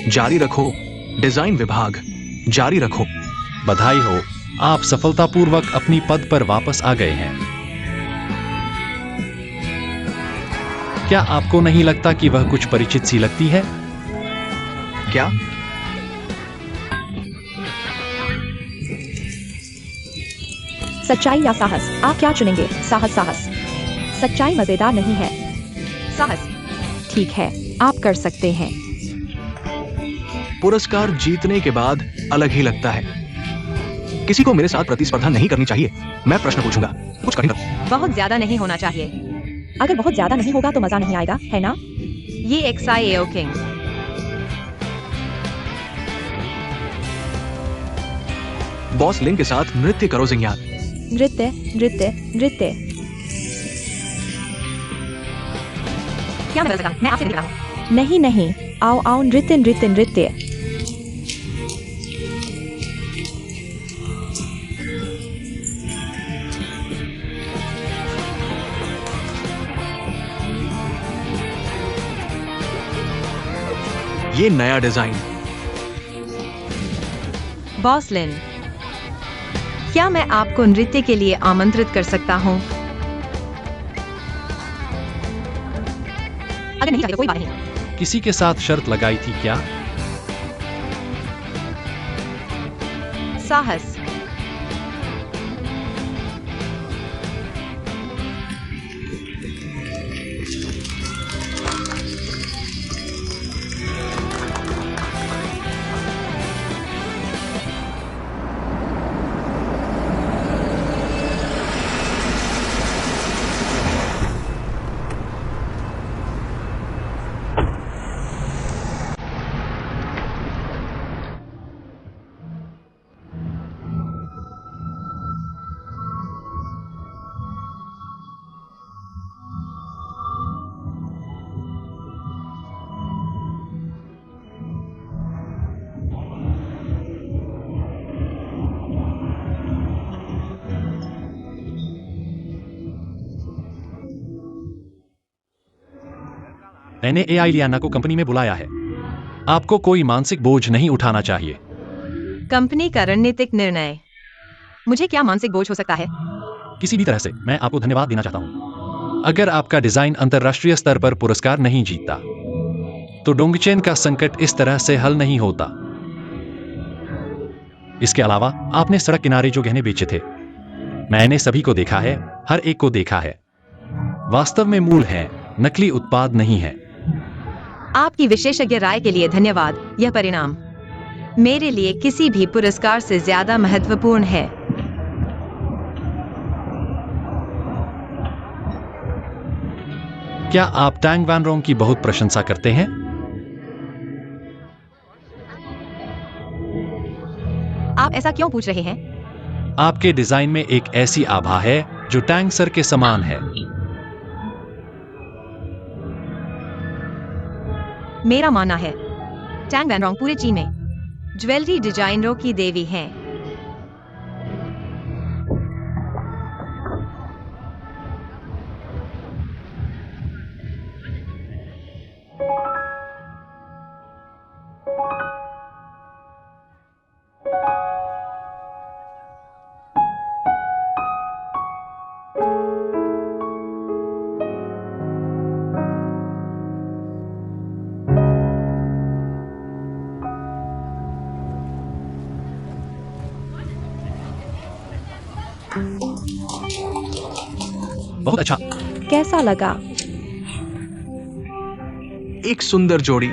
जारी रखो। डिजाइन विभाग, जारी रखो। बधाई हो, आप सफलतापूर्वक अपनी पद पर वापस आ गए हैं। क्या आपको नहीं लगता कि वह कुछ परिचित सी लगती है? क्या? सच्चाई या साहस? आप क्या चुनेंगे? साहस। साहस। सच्चाई मजेदार नहीं है। साहस। ठीक है, आप कर सकते हैं। पुरस्कार जीतने के बाद अलग ही लगता है। किसी को मेरे साथ प्रतिस्पर्धा नहीं करनी चाहिए। मैं प्रश्न पूछूंगा, कुछ कठिन। बहुत ज्यादा नहीं होना चाहिए। अगर बहुत ज्यादा नहीं होगा तो मजा नहीं आएगा, है ना? ये XIAO किंग। बॉस लिंग के साथ नृत्य करो जिंगयान। नृत्य, नृत्य, नृत्य। क्या मैं बदल सकता? मैं आपसे निकला हूँ। नहीं नहीं, आओ आओ, नृत्य नृत्य नृत्य। ये नया डिजाइन। बॉस लिन, क्या मैं आपको नृत्य के लिए आमंत्रित कर सकता हूँ? अगर नहीं चाहिए कोई बात नहीं। किसी के साथ शर्त लगाई थी क्या? साहस। मैंने AI लियाना को कंपनी में बुलाया है। आपको कोई मानसिक बोझ नहीं उठाना चाहिए। कंपनी का रणनीतिक निर्णय। मुझे क्या मानसिक बोझ हो सकता है? किसी भी तरह से मैं आपको धन्यवाद देना चाहता हूं। अगर आपका डिजाइन अंतर्राष्ट्रीय स्तर पर पुरस्कार नहीं जीतता तो डोंगचेन का संकट इस तरह से हल नहीं होता। इसके अलावा आपने सड़क किनारे जो गहने बेचे थे, मैंने सभी को देखा है, हर एक को देखा है। वास्तव में मूल है, नकली उत्पाद नहीं है। आपकी विशेषज्ञ राय के लिए धन्यवाद। यह परिणाम मेरे लिए किसी भी पुरस्कार से ज्यादा महत्वपूर्ण है। क्या आप टैंग वैन रोंग की बहुत प्रशंसा करते हैं? आप ऐसा क्यों पूछ रहे हैं? आपके डिजाइन में एक ऐसी आभा है जो टैंग सर के समान है। मेरा मानना है टैंग वैन रोंग पूरे चीन में ज्वेलरी डिजाइनरों की देवी हैं। बहुत अच्छा। कैसा लगा? एक सुंदर जोड़ी।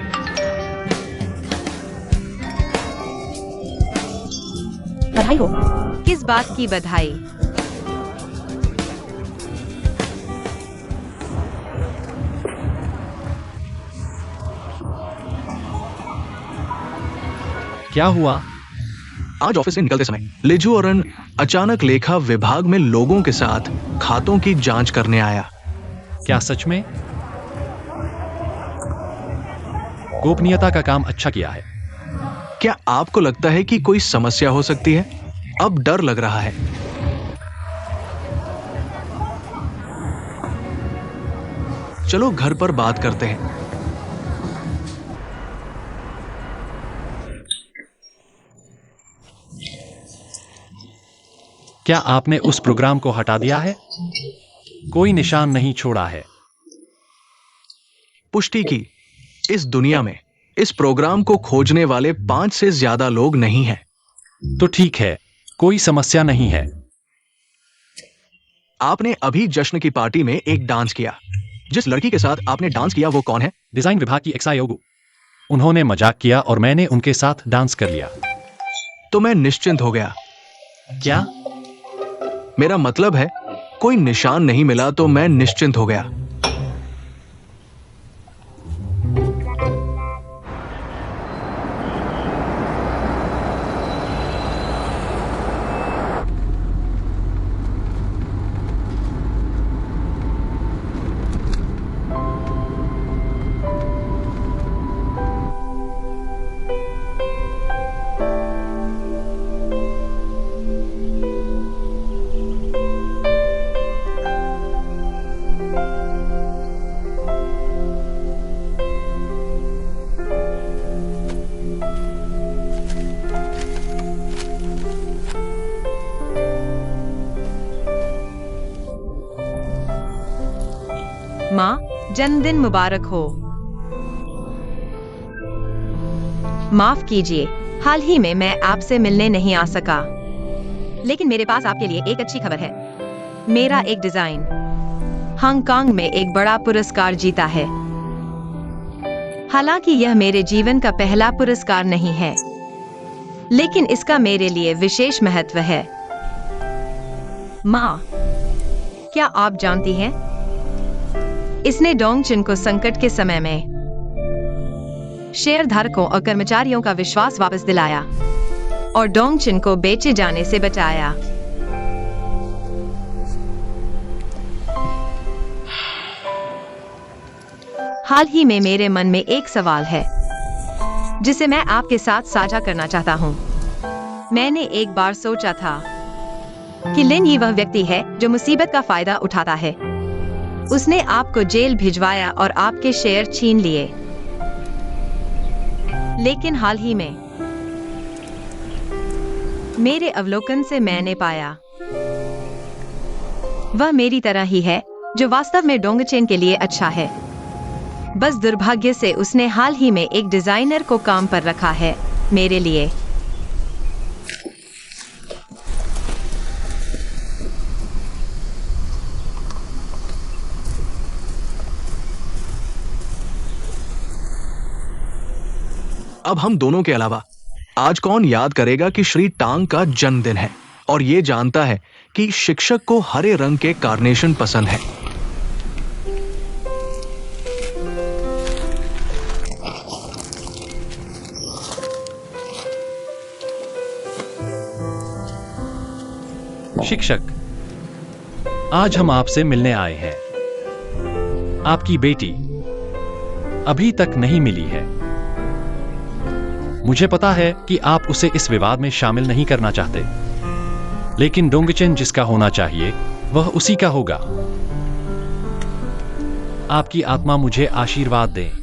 बधाई हो। किस बात की बधाई? क्या हुआ? आज ऑफिस से निकलते समय लिजू और रन अचानक लेखा विभाग में लोगों के साथ खातों की जांच करने आया। क्या सच में? गोपनीयता का काम अच्छा किया है। क्या आपको लगता है कि कोई समस्या हो सकती है? अब डर लग रहा है। चलो घर पर बात करते हैं। क्या आपने उस प्रोग्राम को हटा दिया है? कोई निशान नहीं छोड़ा है। पुष्टि की, इस दुनिया में इस प्रोग्राम को खोजने वाले 5 से ज्यादा लोग नहीं हैं। तो ठीक है, कोई समस्या नहीं है। आपने अभी जश्न की पार्टी में एक डांस किया। जिस लड़की के साथ आपने डांस किया वो कौन है? डिजाइन विभाग की एक्सायोगु। उन्होंने मजाक किया और मैंने उनके साथ डांस कर लिया। तो मैं निश्चिंत हो गया। क्या? मेरा मतलब है कोई निशान नहीं मिला तो मैं निश्चिंत हो गया। माँ, जन्मदिन मुबारक हो। माफ कीजिए, हाल ही में मैं आपसे मिलने नहीं आ सका, लेकिन मेरे पास आपके लिए एक अच्छी खबर है। मेरा एक डिजाइन हांगकांग में एक बड़ा पुरस्कार जीता है। हालांकि यह मेरे जीवन का पहला पुरस्कार नहीं है, लेकिन इसका मेरे लिए विशेष महत्व है। माँ, क्या आप जानती हैं? इसने डोंगचिन को संकट के समय में शेयरधारकों और कर्मचारियों का विश्वास वापस दिलाया और डोंगचिन को बेचे जाने से बचाया। हाल ही में मेरे मन में एक सवाल है जिसे मैं आपके साथ साझा करना चाहता हूँ। मैंने एक बार सोचा था कि लिन ही वह व्यक्ति है जो मुसीबत का फायदा उठाता है। उसने आपको जेल भिजवाया और आपके शेयर छीन लिए, लेकिन हाल ही में मेरे अवलोकन से मैंने पाया वह मेरी तरह ही है, जो वास्तव में डोंगचेन के लिए अच्छा है। बस दुर्भाग्य से उसने हाल ही में एक डिजाइनर को काम पर रखा है मेरे लिए। अब हम दोनों के अलावा आज कौन याद करेगा कि श्री टांग का जन्मदिन है और ये जानता है कि शिक्षक को हरे रंग के कार्नेशन पसंद है। शिक्षक, आज हम आपसे मिलने आए हैं। आपकी बेटी अभी तक नहीं मिली है। मुझे पता है कि आप उसे इस विवाद में शामिल नहीं करना चाहते, लेकिन डोंगचेन जिसका होना चाहिए वह उसी का होगा। आपकी आत्मा मुझे आशीर्वाद दे।